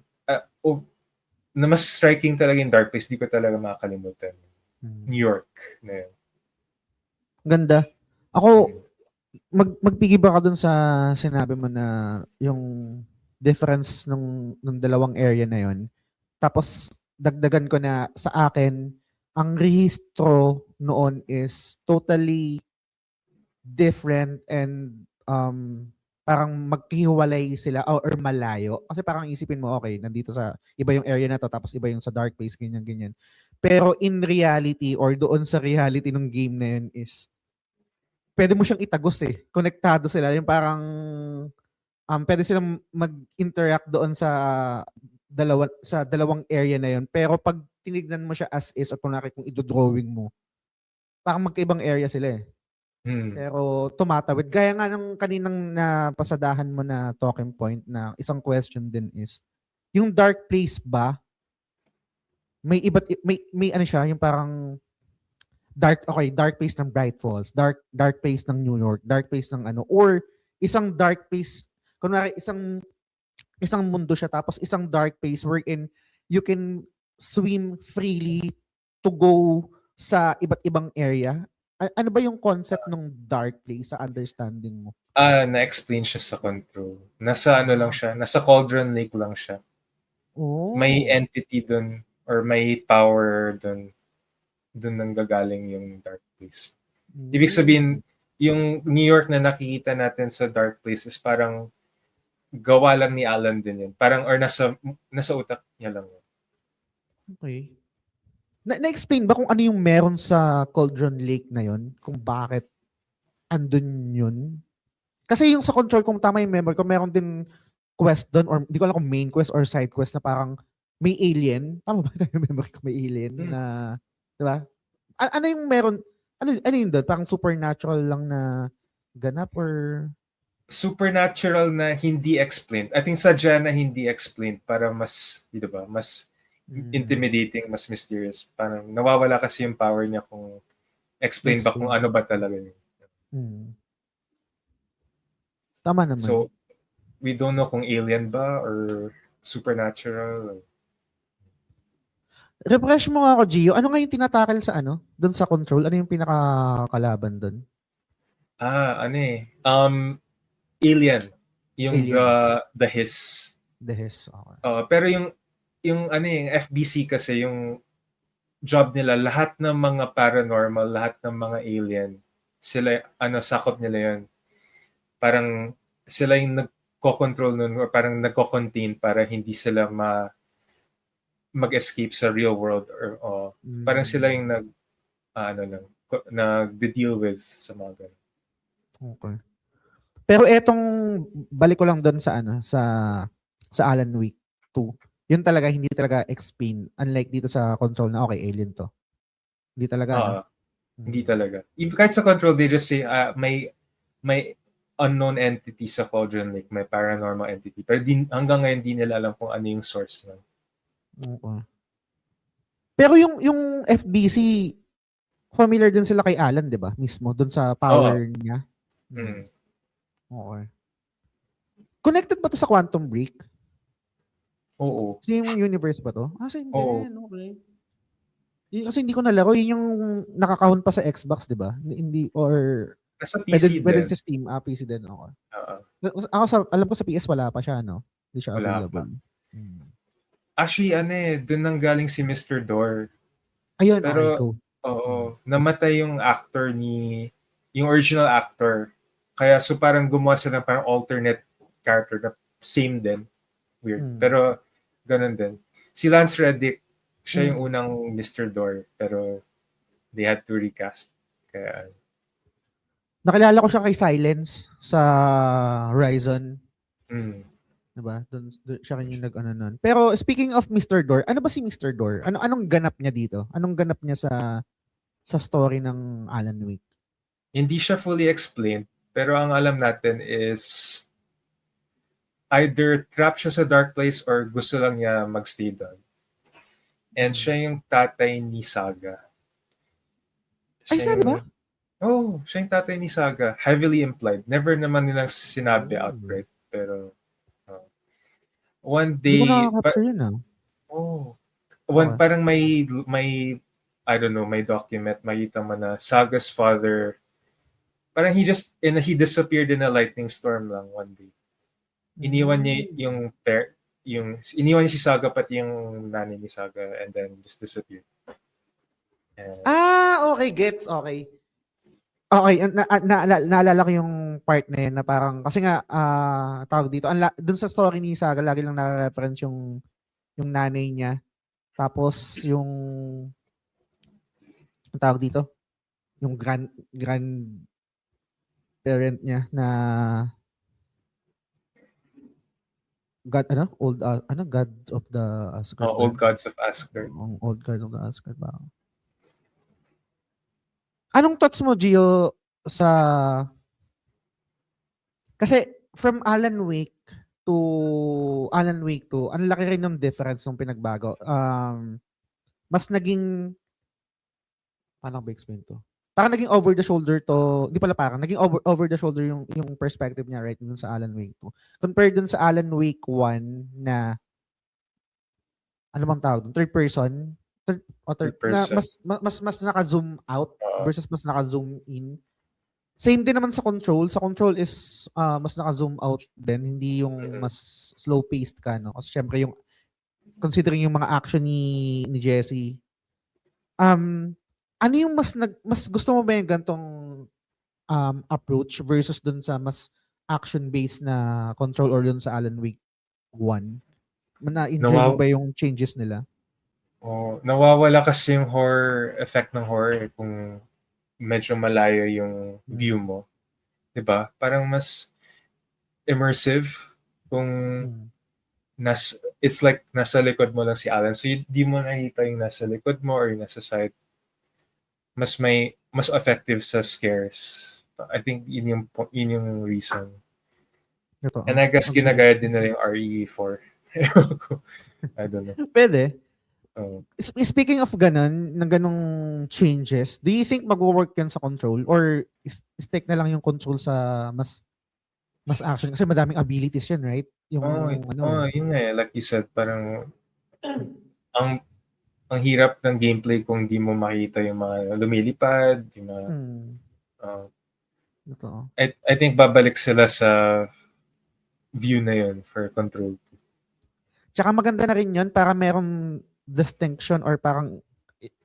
na mas striking talaga yung Dark Place, di ko talaga makakalimutan. New York na yun. Ganda. Ako, magpigibak ka dun sa sinabi mo na yung difference ng dalawang area na yun. Tapos, dagdagan ko na sa akin, ang rehistro noon is totally different and parang maghihiwalay sila or malayo. Kasi parang isipin mo, okay, nandito sa iba yung area na to, tapos iba yung sa Dark Place, ganyan. Pero in reality or doon sa reality ng game na yun is pwede mo siyang itagos eh. Konektado sila. Yung parang pwede silang mag-interact doon sa dalawang area na yun. Pero pag tinignan mo siya as is at kunwari kung idodrawing mo, parang magkaibang area sila eh. Pero tumatawid. Gaya nga ng kaninang napasadahan mo na talking point na isang question din is, yung Dark Place ba, may ano siya, yung parang dark place ng Bright Falls, dark place ng New York, dark place ng ano, or isang dark place, kunwari isang mundo siya, tapos isang dark place wherein you can swim freely to go sa iba't ibang area. Ano ba yung concept ng dark place sa understanding mo? Na-explain siya sa Control. Nasa ano lang siya, nasa Cauldron Lake lang siya. Oh. May entity dun or may power dun nanggagaling yung Dark Place. Ibig sabihin, yung New York na nakikita natin sa Dark Place is parang gawa lang ni Alan din yun. Parang, or nasa utak niya lang yun. Okay. Na-explain ba kung ano yung meron sa Cauldron Lake na yun? Kung bakit andun yun? Kasi yung sa Control, kung tama yung memory ko, meron din quest doon, or hindi ko alam kung main quest or side quest na parang may alien. Tama ba yung memory ko? May alien na, di ba? Ano yung meron, ano yun doon? Parang supernatural lang na ganap or? Supernatural na hindi explained. I think sadya na hindi explained para mas, di ba, mas intimidating, mas mysterious. Parang nawawala kasi yung power niya kung explain ba kung ano ba talaga yun. Tama naman. So, we don't know kung alien ba or supernatural. Refresh mo nga ako, Gio. Ano nga yung tinatakil sa ano? Doon sa Control? Ano yung pinakakalaban doon? Alien. Yung Alien. The Hiss. The Hiss, okay. Pero yung FBC kasi, yung job nila, lahat ng mga paranormal, lahat ng mga alien, sila, sakop nila yun. Parang sila yung nagko-control nun, or parang nagko-contain para hindi sila mag-escape sa real world, or parang sila yung nag-deal with sa mga ganun. Okay. Pero etong balik ko lang doon sa Alan Wake 2. Yun talaga hindi talaga explain, unlike dito sa Control na okay, alien to. Hindi talaga Hindi talaga. Even kahit sa Control, they just say may unknown entity sa Cauldron Lake, may paranormal entity. Pero hanggang ngayon di nila alam kung ano yung source nun. Okay. Pero yung FBC, familiar din sila kay Alan, 'di ba? Mismo doon sa power niya. Okay. Connected ba to sa Quantum Break? Oo. Same universe ba to? Same Oo. din. Okay. Yun, kasi hindi ko nalaro. Yun yung nakakahon pa sa Xbox, di ba? Hindi, or Nasa PC pwede din. sa Steam. PC din. Okay. Oo. Alam ko sa PS wala pa siya, no? Hindi siya Wala available. Actually, doon nang galing si Mr. Door. Ayun, Pero, okay, go. namatay yung original actor. Kaya so parang gumawa sila ng parang alternate character na same din. Weird. Pero, ganun din. Si Lance Reddick, siya yung unang Mr. Door. Pero, they had to recast. Kaya, nakilala ko siya kay Silence sa Horizon. Diba? Doon siya yung nag-ano nun. Pero speaking of Mr. Door, ano ba si Mr. Door? Anong ganap niya dito? Anong ganap niya sa story ng Alan Wake? Hindi siya fully explained. Pero ang alam natin is either trapped siya sa dark place or gusto lang niya magstay doon. And siya yung tatay ni Saga. Ay, sabi ba? Siya yung tatay ni Saga. Heavily implied. Never naman nilang sinabi outright. Pero, one day... Hindi ko nakaka-capture yun, Parang may, I don't know, may document, makita mo na Saga's father, parang he disappeared in a lightning storm lang one day. Iniwan niya iniwan niya si Saga pati yung nanay ni Saga, and then just disappeared. Okay, gets. Okay. Okay, naalala ko yung part na yun na parang, kasi nga, tawag dito, dun sa story ni Saga, lagi lang nare-reference yung nanay niya. Tapos, yung tawag dito, yung grand parent niya na God of the Asgard. Old Gods of Asgard. Old Gods of the Asgard ba? Anong thoughts mo, Gio, kasi from Alan Wake to Alan Wake 2, ang laki rin ng difference ng pinagbago. Mas naging, paano ba explain to? Parang naging over the shoulder to, di pala parang, naging over the shoulder yung perspective niya right dun sa Alan Wake 2. Compared dun sa Alan Wake 1 na, ano bang tawag dun? Third person? Third person. Na mas naka-zoom out versus mas naka-zoom in. Same din naman sa Control. Sa Control is mas naka-zoom out din, hindi yung mas slow-paced ka, no? Kasi syempre yung considering yung mga action ni Jesse, ano yung mas gusto mo ba yung gantong approach versus dun sa mas action-based na Control or dun sa Alan Wake 1? Na-enjoy mo ba yung changes nila? Nawawala kasi yung horror effect ng horror kung medyo malayo yung view mo. Diba? Parang mas immersive kung it's like nasa likod mo lang si Alan. So di mo nakita yung nasa likod mo or yung nasa side. Mas effective sa scares. I think yun yung reason. And I guess ginagaya din nila yung RE4. I don't know. Pwede. Speaking of ganong changes, do you think mag-work yan sa Control or stick na lang yung Control sa mas action? Kasi madaming abilities yan, right? Yun nga, like you said, parang ang hirap ng gameplay kung di mo makita yung mga lumilipad, yung mga I think babalik sila sa view na yun for Control. Tsaka maganda na rin yun para merong distinction or parang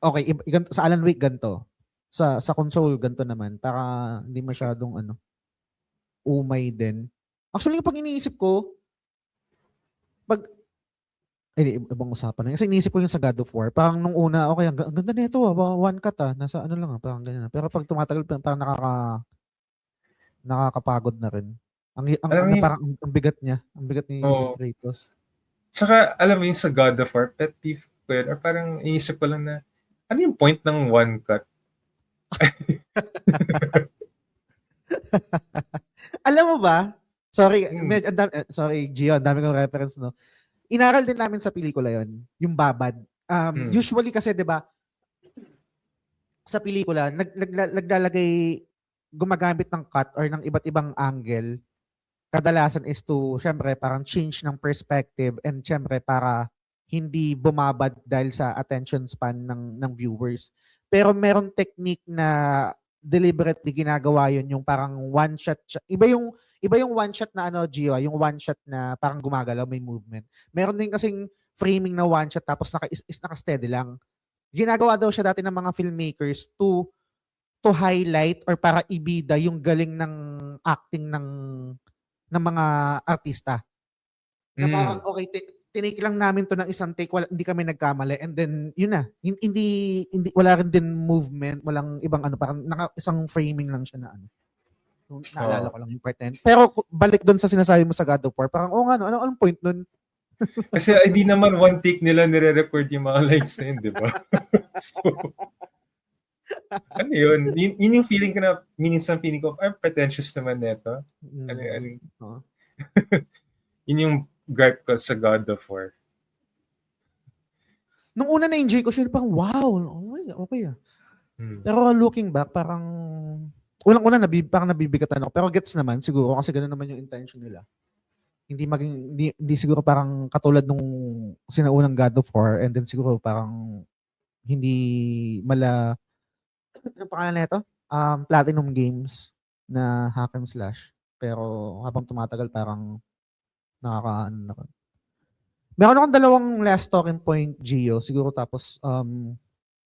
okay, sa Alan Wake ganito. sa console ganito naman para hindi masyadong umay din. Actually, pag iniisip ko, pag ibang usapan na. Kasi iniisip ko yung sa God of War, parang nung una, okay, ang ganda nito, one cut nasa ano lang, parang ganyan. Pero pag tumatagal, parang nakakapagod na rin. Alam mo Parang ang bigat niya, ang bigat ni oh, Kratos. tsaka alam mo yung sa God of War, pet peeve ko yun, or parang iniisip ko lang na, ano yung point ng one cut? Alam mo ba? Sorry, Hmm. sorry Gio, ang dami kong reference, no. Inaral din namin sa pelikula 'yon, yung babad. Hmm. Usually kasi 'di ba, sa pelikula naglalagay, gumagamit ng cut or ng iba't ibang angle. Kadalasan is to syempre parang change ng perspective and syempre para hindi bumabad dahil sa attention span ng viewers. Pero meron technique na deliberately ginagawa yun, yung parang one shot iba yung one shot na Gio, yung one shot na parang gumagalaw, may movement. Meron din kasing framing na one shot tapos naka-steady lang. Ginagawa daw siya dati ng mga filmmakers to highlight or para ibida yung galing ng acting ng mga artista. Na parang, Hmm. okay, tinake lang namin to ng isang take, hindi kami nagkamali. And then, yun na. Hindi, wala rin din movement, walang ibang parang isang framing lang siya na Kung naalala Oo. ko lang yung part na yun. Pero balik doon sa sinasabi mo sa God of War, parang, nga, anong point nun? Kasi hindi naman one take nila nire-record yung mga lines na yun, di ba? So, ano yun? Yun yung feeling ko na, minsan feeling ko, pretentious naman nito. Ano, Oo. yun yung gripe ko sa God of War. Nung una na-enjoy ko siya, parang, wow, okay. Pero looking back, parang, unang-una, parang nabibigatan ako. Pero gets naman, siguro, kasi gano'n naman yung intention nila. Hindi siguro parang katulad nung sinaunang God of War, and then siguro parang hindi anong pangalan nito? Platinum Games na hack and slash. Pero habang tumatagal parang nakakaano na. Meron akong dalawang last talking point, Gio. Siguro tapos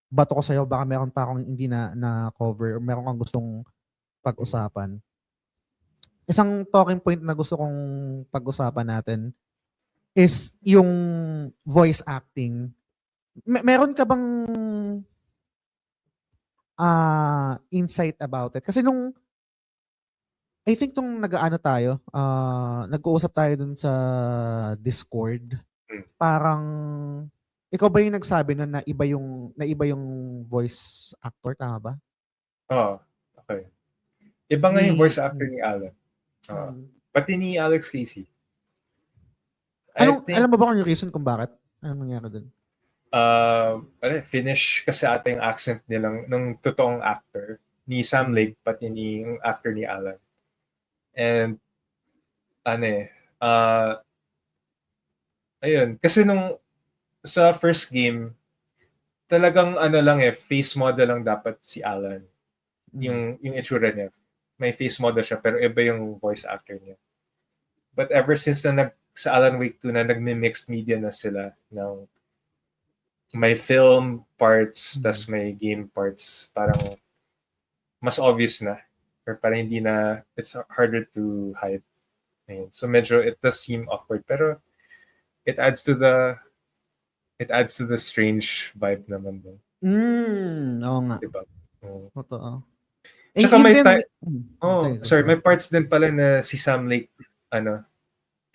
bato ko sa'yo, baka meron pa akong hindi na cover or meron kang gustong pag-usapan. Isang talking point na gusto kong pag-usapan natin is yung voice acting. Meron ka bang insight about it? Kasi I think nung tayo, nag-uusap tayo dun sa Discord, parang ikaw ba yung nagsabi na iba yung voice actor, tama ba? Oo. Okay. Iba nga yung Ni voice actor ni Alan. mm. Pati ni Alex Casey. I Alam think, mo ba kung yung reason kung bakit? Anong nangyari dun? Finnish kasi ata yung accent nilang ng totoong actor ni Sam Lake, pati ni yung actor ni Alan. And ayun, kasi nung sa first game, talagang lang face model lang dapat si Alan. Yung itsura niya. May face model siya, pero iba yung voice actor niya. But ever since na sa Alan Wake 2 na nagme-mixed media na sila ng may film parts tas may game parts, parang mas obvious na, or parang hindi na, it's harder to hide. Ayun. So medyo it does seem awkward, pero it adds to the strange vibe naman din. Oo nga. Diba? Totoo. Tsaka Yun may din. okay, Okay. may parts din pala na si Sam Lake,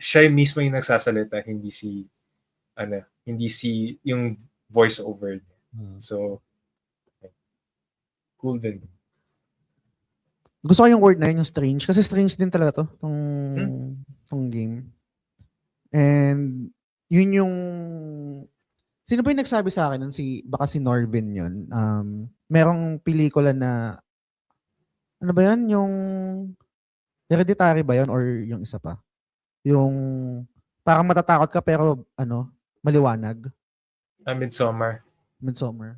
siya mismo yung nagsasalita, hindi si yung voice over. So, cool din. Gusto ko yung word na yun, yung strange. Kasi strange din talaga tong game. And yun yung, sino ba yung nagsabi sa akin nun? Baka si Norvin yun. Merong pelikula na, ano ba yun? Yung Hereditary ba yun or yung isa pa? Yung parang matatakot ka pero maliwanag. Midsommar. Midsommar.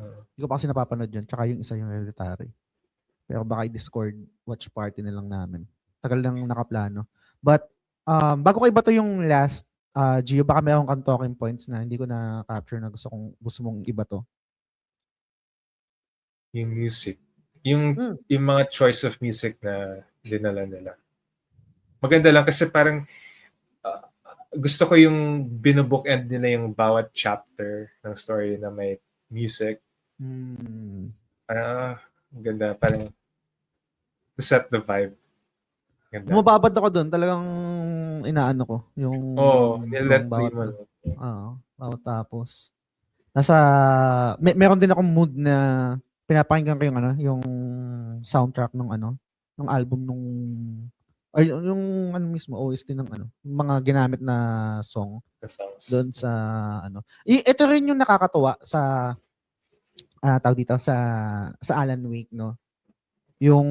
Hindi ko pa kasi napapanood yun. Tsaka yung isa yung Hereditary. Pero baka i-Discord watch party na lang namin. Tagal lang nakaplano. But bago ko iba to yung last, Gio, baka meron kang talking points na hindi ko na capture na gusto mong iba to. Yung music. Yung mga choice of music na dinala nila. Maganda lang kasi parang gusto ko yung binobookend nila yung bawat chapter ng story na may music. Parang ganda. Parang to set the vibe. Ganda. Bumababad ako doon. Talagang inaano ko. Yung nilet bawat, mo. bawat tapos. Meron din akong mood na pinapakinggan ko yung yung soundtrack ng album ay yung mismo OST ng yung mga ginamit na song doon sa ito rin yung nakakatuwa sa tawag dito sa Alan Wake, no? Yung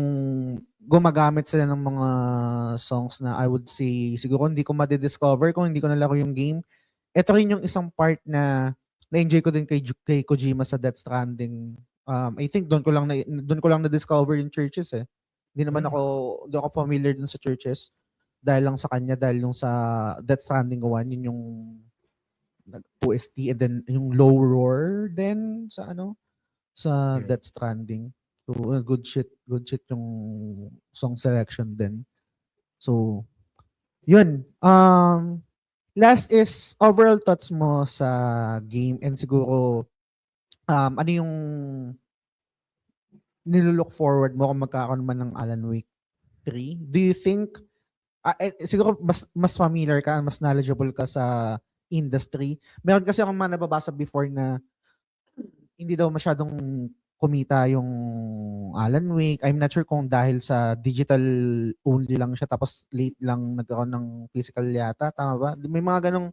gumagamit sila ng mga songs na I would say siguro hindi ko ma-discover kung hindi ko nalaro yung game. Ito rin yung isang part na na-enjoy ko din kay Kojima sa Death Stranding. I think doon ko lang na-discover yung Churches eh. Hindi naman doon ako familiar dun sa Churches dahil lang sa kanya, dahil yung sa Death Stranding 1, yun yung OST, and then yung Low Roar din sa Death Stranding. So good shit yung song selection din. So yun. Last is overall thoughts mo sa game, and siguro ano yung nilook forward mo kung magkakaroon man ng Alan Wake 3? Do you think siguro mas familiar ka, mas knowledgeable ka sa industry? Meron kasi akong mga nababasa before na hindi daw masyadong kumita yung Alan Wake. I'm not sure kung dahil sa digital only lang siya tapos late lang nagkaroon ng physical yata. Tama ba? May mga ganong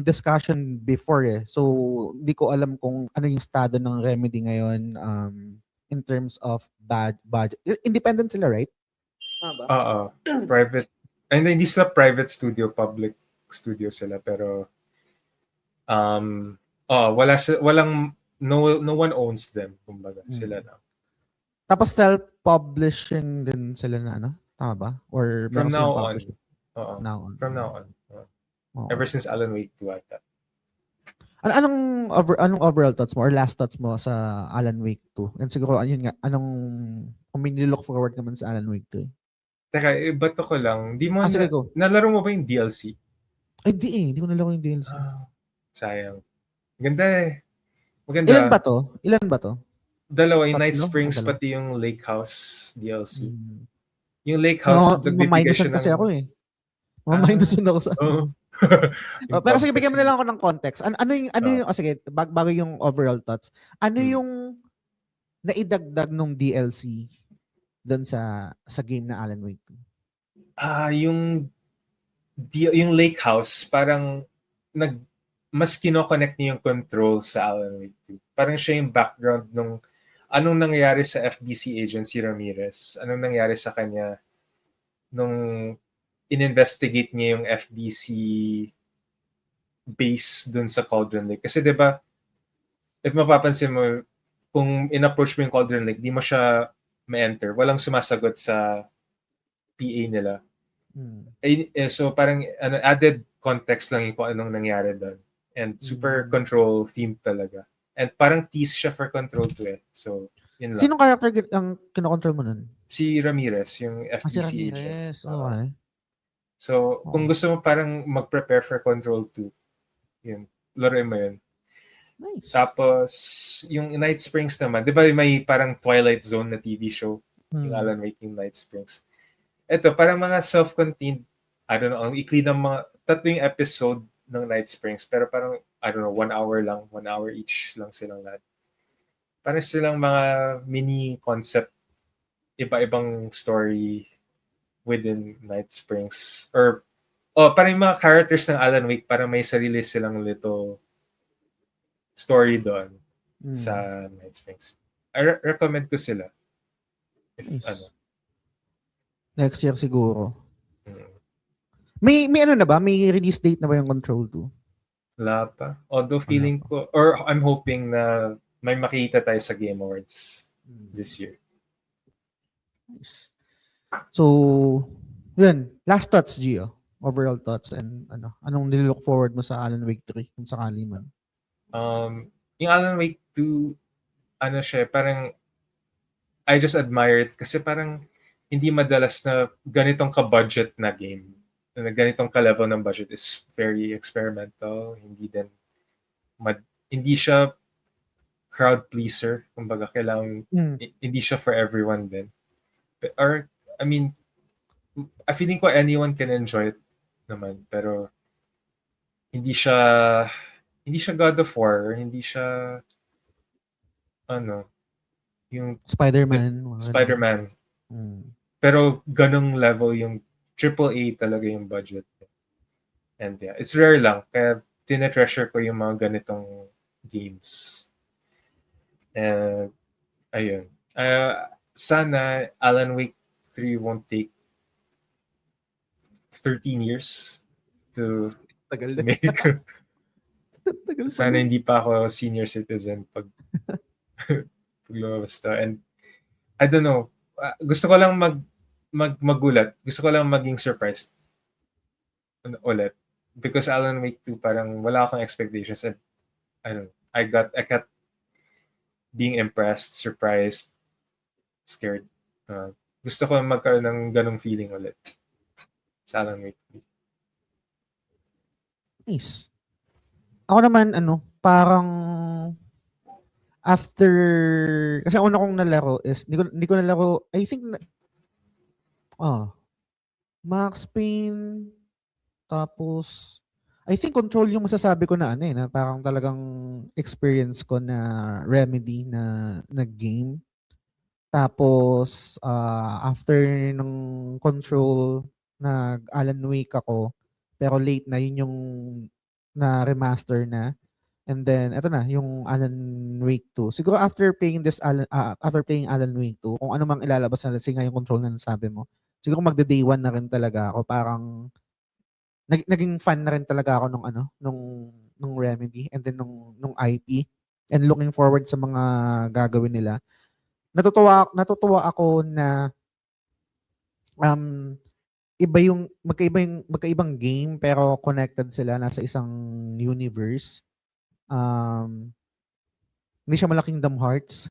discussion before eh. So, hindi ko alam kung ano yung estado ng Remedy ngayon in terms of budget. Independent sila, right? Tama ba? Private. And hindi sila private studio, public studio sila. Pero, walang no one owns them, kumbaga. Sila lang. Tapos self-publishing din sila na tama ba? Or from now on. From now on. Ever since Alan Wake 2 ata. Anong overall thoughts mo or last thoughts mo sa Alan Wake 2? And siguro ayun nga, kung may look forward naman sa Alan Wake 2? Teka, bato ko lang. Nalaro mo ba yung DLC? Ay, hindi ko nalaro yung DLC. Sayang. Ganda eh. Maganda. Ilan ba to? Dalawa, yung Night Springs pati yung Lake House DLC. Yung Lake House, nagbibigay siya ng... kasi ako eh. Maminusan ako sa... pero sige, bigyan mo na lang ako ng context. Ano yung sige, bago yung overall thoughts. Ano yung naidagdag nung DLC doon sa game na Alan Wake 2? Yung Lake House, parang mas kinoconnect niya yung control sa Alan Wake 2. Parang siya yung background nung anong nangyari sa FBC agent si Ramirez. Anong nangyari sa kanya nung in-investigate niya yung FBC base dun sa Cauldron Lake. Kasi diba, if mapapansin mo, kung in-approach mo yung Cauldron Lake, di mo siya ma-enter. Walang sumasagot sa PA nila. So parang added context lang yung kung anong nangyari doon. And super control themed talaga. And parang tease siya for Control 2 eh. So, yun lang. Sinong character ang kinokontrol mo nun? Si Ramirez, yung FBC si Ramirez. agent. Okay. So, kung gusto mo parang mag-prepare for Control 2, yun, laruin mo yun. Nice. Tapos, yung Night Springs naman, di ba may parang Twilight Zone na TV show? Yung Alan Wake yung Night Springs. Ito, parang mga self-contained, I don't know, ang ikli ng mga, 3 episode ng Night Springs, pero parang, I don't know, 1 hour lang, 1 hour each lang silang lahat. Parang silang mga mini concept, iba-ibang story within Night Springs. Or, parang yung mga characters ng Alan Wake, parang may sarili silang little story doon sa Night Springs. I recommend ko sila. Nice. Next year siguro. May ano na ba? May release date na ba yung Control 2? Wala pa. Although feeling ko, or I'm hoping na may makita tayo sa Game Awards this year. Nice. So, yun. Last thoughts, Gio. Overall thoughts and anong nilook forward mo sa Alan Wake 3 kung sakali man? Yung Alan Wake 2, siya, parang I just admire it kasi parang hindi madalas na ganitong ka-budget na game. Na ganitong ka-level ng budget is very experimental. Hindi siya crowd pleaser. Kumbaga, kailangan, hindi siya for everyone din. Or, I mean, I feeling ko anyone can enjoy it naman. Pero, hindi siya God of War, hindi siya, yung Spider-Man. Spider-Man. Pero ganong level yung AAA talaga yung budget. And yeah, it's rare lang. Kaya tinetreasure ko yung mga ganitong games. And ayun. Sana Alan Wake 3 won't take 13 years to Tagal na. make. Tagal Sana hindi pa ako senior citizen pag lumabas to. And I don't know. Gusto ko lang magulat. Gusto ko lang maging surprised ulit. Because Alan Wake 2 parang wala akong expectations and I don't know. I kept being impressed, surprised, scared. Gusto ko magkaroon ng ganong feeling ulit sa Alan Wake 3. Nice. Ako naman, parang after, kasi ang una kong nalaro is, hindi ko nalaro, I think, Max Payne, tapos, I think Control yung masasabi ko na na parang talagang experience ko na Remedy na game. Tapos, after ng Control, nag-Alan Wake ako, pero late na, yun yung na remaster na. And then, eto na, yung Alan Wake 2. Siguro after playing Alan Wake 2, kung ano mang ilalabas na, let's say nga yung Control na nasabi mo, siguro magda-day 1 na rin talaga ako. Parang, naging fan na rin talaga ako nung Remedy and then nung IP. And looking forward sa mga gagawin nila. Natutuwa ako na magkaibang game pero connected sila, nasa isang universe. Hindi siya malaking Kingdom Hearts.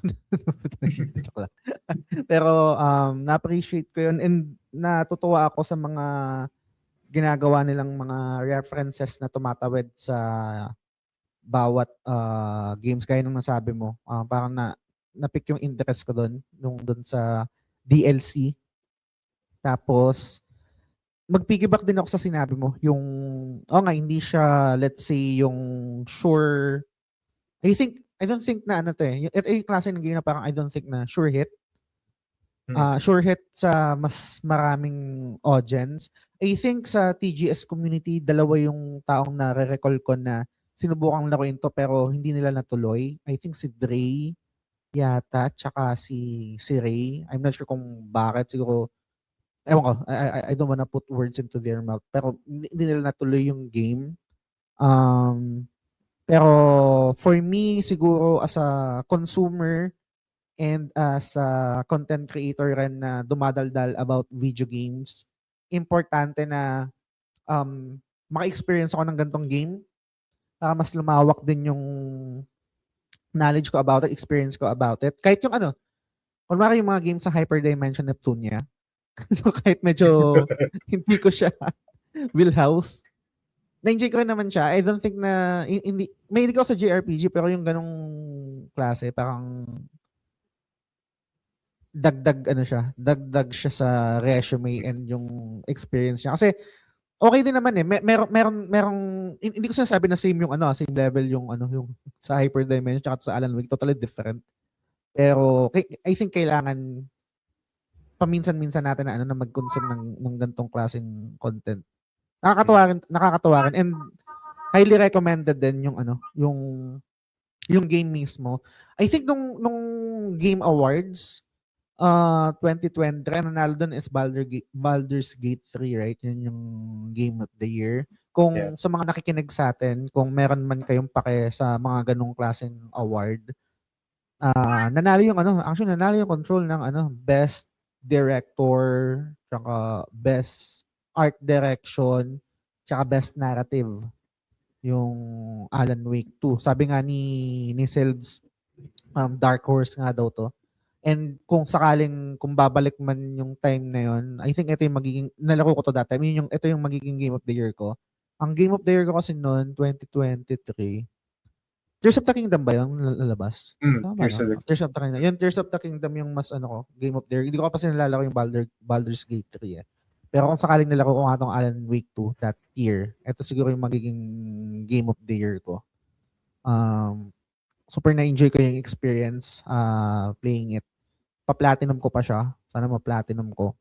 Joke lang. Pero na-appreciate ko yun and natutuwa ako sa mga ginagawa nilang mga references na tumatawid sa bawat games gaya ng nasabi mo. Parang na-pick yung interest ko doon sa DLC. Tapos mag-piggyback din ako sa sinabi mo, yung hindi siya, let's say, yung sure, I don't think na ito yung klase ng game na parang I don't think na sure hit. Sure hit sa mas maraming audience. I think sa TGS community, dalawa yung taong nare-recall ko na sinubukang laruin to pero hindi nila natuloy. I think si Dre yata, tsaka si Ray. I'm not sure kung bakit. Siguro, ewan ko, I don't wanna put words into their mouth. Pero hindi nila natuloy yung game. Pero for me, siguro as a consumer and as a content creator rin na dumadaldal about video games, importante na maka-experience ako ng gantong game. Mas lumawak din yung knowledge ko about it, experience ko about it. Kahit yung kunwari yung mga games sa Hyperdimension Neptunia, kahit medyo hindi ko siya wheelhouse, na-enjoy ko rin naman siya. I don't think na, may hindi ko sa JRPG, pero yung ganong klase, parang dagdag siya sa resume and yung experience niya. Kasi, okay din naman merong hindi ko sinasabi na same yung same level yung yung sa Hyperdimension at sa Alan Wake, totally different. Pero I think kailangan paminsan-minsan natin na mag-consume ng ganitong klaseng content. Nakakatuwa rin and highly recommended din yung game mismo. I think nung Game Awards 2020, nanalo doon is Baldur's Gate 3, right? Yun yung Game of the Year. Kung sa mga nakikinig sa atin, kung meron man kayong pake sa mga ganong klaseng award, nanalo yung nanalo yung Control ng Best Director, tsaka Best Art Direction, tsaka Best Narrative. Yung Alan Wake 2. Sabi nga ni Silves, Dark Horse nga daw to. And kung babalik man yung time na yun, I think ito yung magiging, nalaro ko to that time, ito yung magiging Game of the Year ko. Ang Game of the Year ko kasi noon, 2023, Tears of the Kingdom ba yung lalabas? Tama Tears of the Tears of the Kingdom. Yung Tears of the Kingdom yung mas Game of the Year. Hindi ko pa kasi nalalaro yung Baldur's Gate 3 eh. Pero kung sakaling nalaro ko nga itong Alan Wake 2 that year, ito siguro yung magiging Game of the Year ko. Super na-enjoy ko yung experience playing it. Pa-platinum ko pa siya. Sana ma-platinum ko.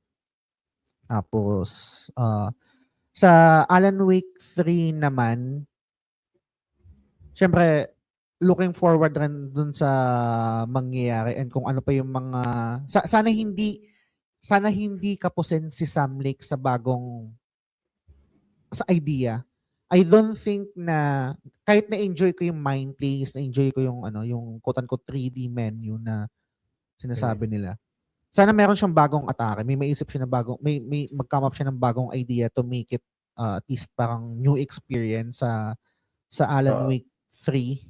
Tapos, sa Alan Wake 3 naman, syempre, looking forward rin dun sa mangyayari and kung ano pa yung mga... Sana hindi kapusin si Sam Lake sa idea. I don't think na kahit na-enjoy ko yung mind plays, na-enjoy ko yung quote-unquote 3D menu na sinasabi nila. Sana meron siyang bagong atake. May maisip siya na may mag-come up siya ng bagong idea to make it at least parang new experience sa Alan Wake 3.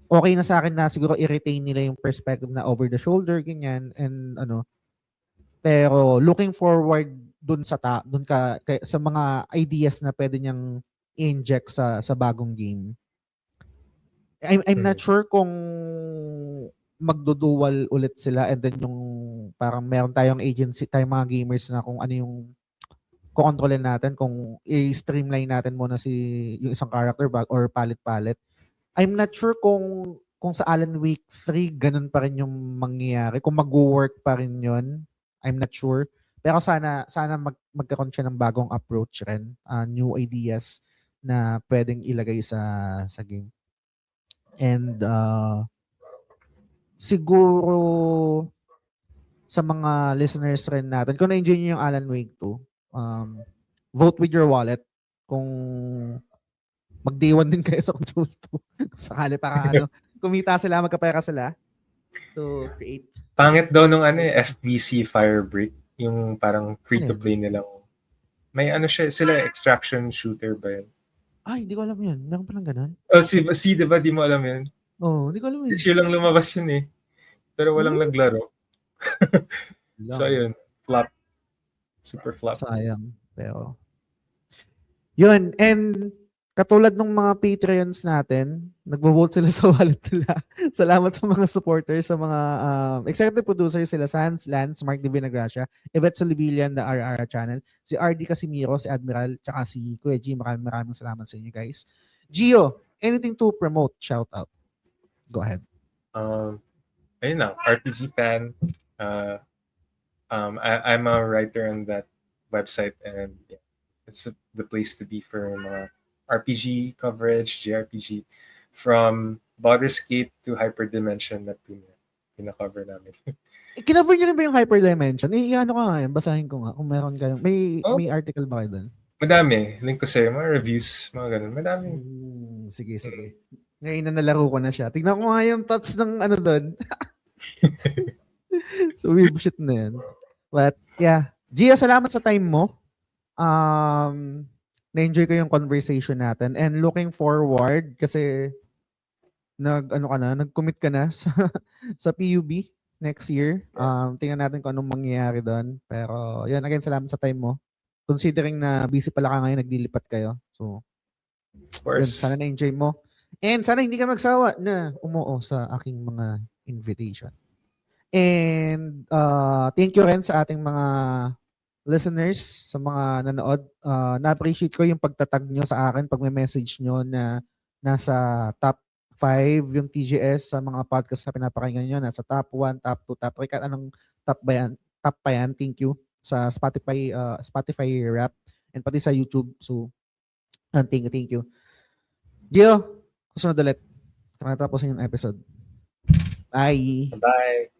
Okay na sa akin na siguro i-retain nila yung perspective na over the shoulder, ganyan, and pero looking forward dun sa mga ideas na pwede niyang inject sa bagong game. I'm not sure kung magdudual ulit sila and then yung parang meron tayong agency, tayong mga gamers na kung ano yung kukontrolin natin, kung i-streamline natin muna yung isang character or palit-palit. I'm not sure kung sa Alan Wake 3 ganun pa rin yung mangyayari, kung mag-work pa rin yun. I'm not sure. Pero sana magkaroon siya ng bagong approach rin, new ideas na pwedeng ilagay sa game. And siguro sa mga listeners rin natin, kung na-enjoy nyo yung Alan Wake 2, vote with your wallet kung mag-day 1 din kayo sa Control 2. Sakali para kumita sila, magkapera sila to create. Pangit daw nung FBC Firebreak, yung parang free-to-play nilang. May sila extraction shooter ba yun? Ay, hindi ko alam yun. Meron palang ganun. Si diba di mo alam yun? Hindi ko alam yun. Kasi lang lumabas yun eh. Pero walang naglaro. So ayun, flop. Super flop. Sayang. Pero yun, and katulad ng mga Patreons natin, nagvo-vote sila sa wallet nila. Salamat sa mga supporters, sa mga executive producers sila, Sans, Lance, Mark de Vinagracia, Yvette Solivillan, the RR channel, si RD Casimiro, si Admiral, tsaka si Kuya G. Maraming salamat sa inyo guys. Gio, anything to promote? Shout out. Go ahead. Ayun na, RPG fan. I'm a writer on that website and yeah, it's the place to be for mga RPG coverage, JRPG, from Baldur's Gate to Hyperdimension na pina-cover namin. Kinover niyo rin ba yung Hyperdimension? Ano ka nga, basahin ko nga kung meron kayong, may article ba kayo doon? Madami. Link ko sa'yo, mga reviews, mga ganun. Madami. Sige. Ngayon na nalaro ko na siya. Tignan ko nga yung thoughts ng doon. So, weird shit na yan. But, yeah. Gia, salamat sa time mo. Na-enjoy ko yung conversation natin and looking forward kasi nag-commit ka na sa PUB next year. Tingnan natin kung anong mangyayari doon. Pero yun, again, salamat sa time mo. Considering na busy pala ka ngayon, naglilipat kayo. So, of course. Yun, sana na-enjoy mo. And sana hindi ka magsawa na umuo sa aking mga invitation. And thank you rin sa ating mga listeners, sa mga nanood. Na-appreciate ko yung pagtatag nyo sa akin pag may message nyo na nasa top 5 yung TGS sa mga podcast na pinapakinggan nyo. Nasa top 1, top 2, top 3. Anong top pa yan? Thank you. Sa Spotify rap and pati sa YouTube. So, thank you. Gio, susunod ulit. Tapos yung episode. Bye. Bye.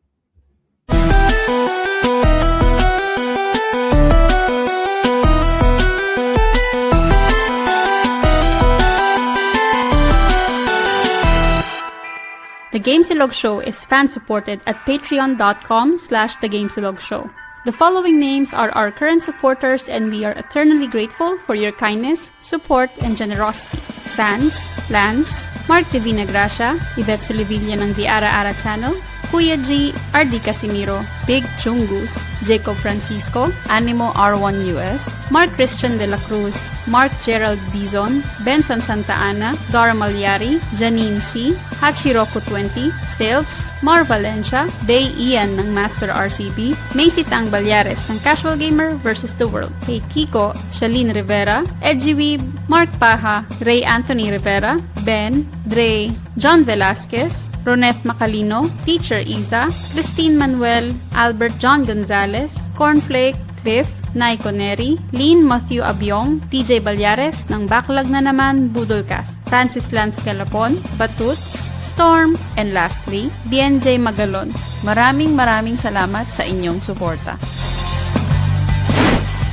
The Gamesilog Show is fan-supported at patreon.com/thegamesilog-show. The following names are our current supporters and we are eternally grateful for your kindness, support, and generosity. Sans, Lance, Mark de Vinagracia, Yvette Solivillan ng The Ara Ara Channel, Kuya G, RD Casimiro, Big Chungus, Jacob Francisco, Animo R1 US, Mark Christian de la Cruz, Mark Gerald Dizon, Benson Santa Ana, Dora Malyari, Janine C, Hachiroku 20, Silks, Mar Valencia, Bay Ian ng Master RCB, Macy Tang Balyares ng Casual Gamer vs. The World, kay Kiko, Shalene Rivera, Edgy Weeb, Mark Paha, Ray Anthony Rivera, Ben, Dre, John Velasquez, Ronette Macalino, Teacher Isa, Christine Manuel, Albert John Gonzalez, Cornflake, Cliff, Naiko Neri, Lynn Matthew Abyong, TJ Balyares ng Backlog na naman Budolcast, Francis Lance Calapon, Batuts, Storm, and lastly, BNJ Magalon. Maraming salamat sa inyong suporta.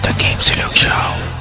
The Game Silog Show.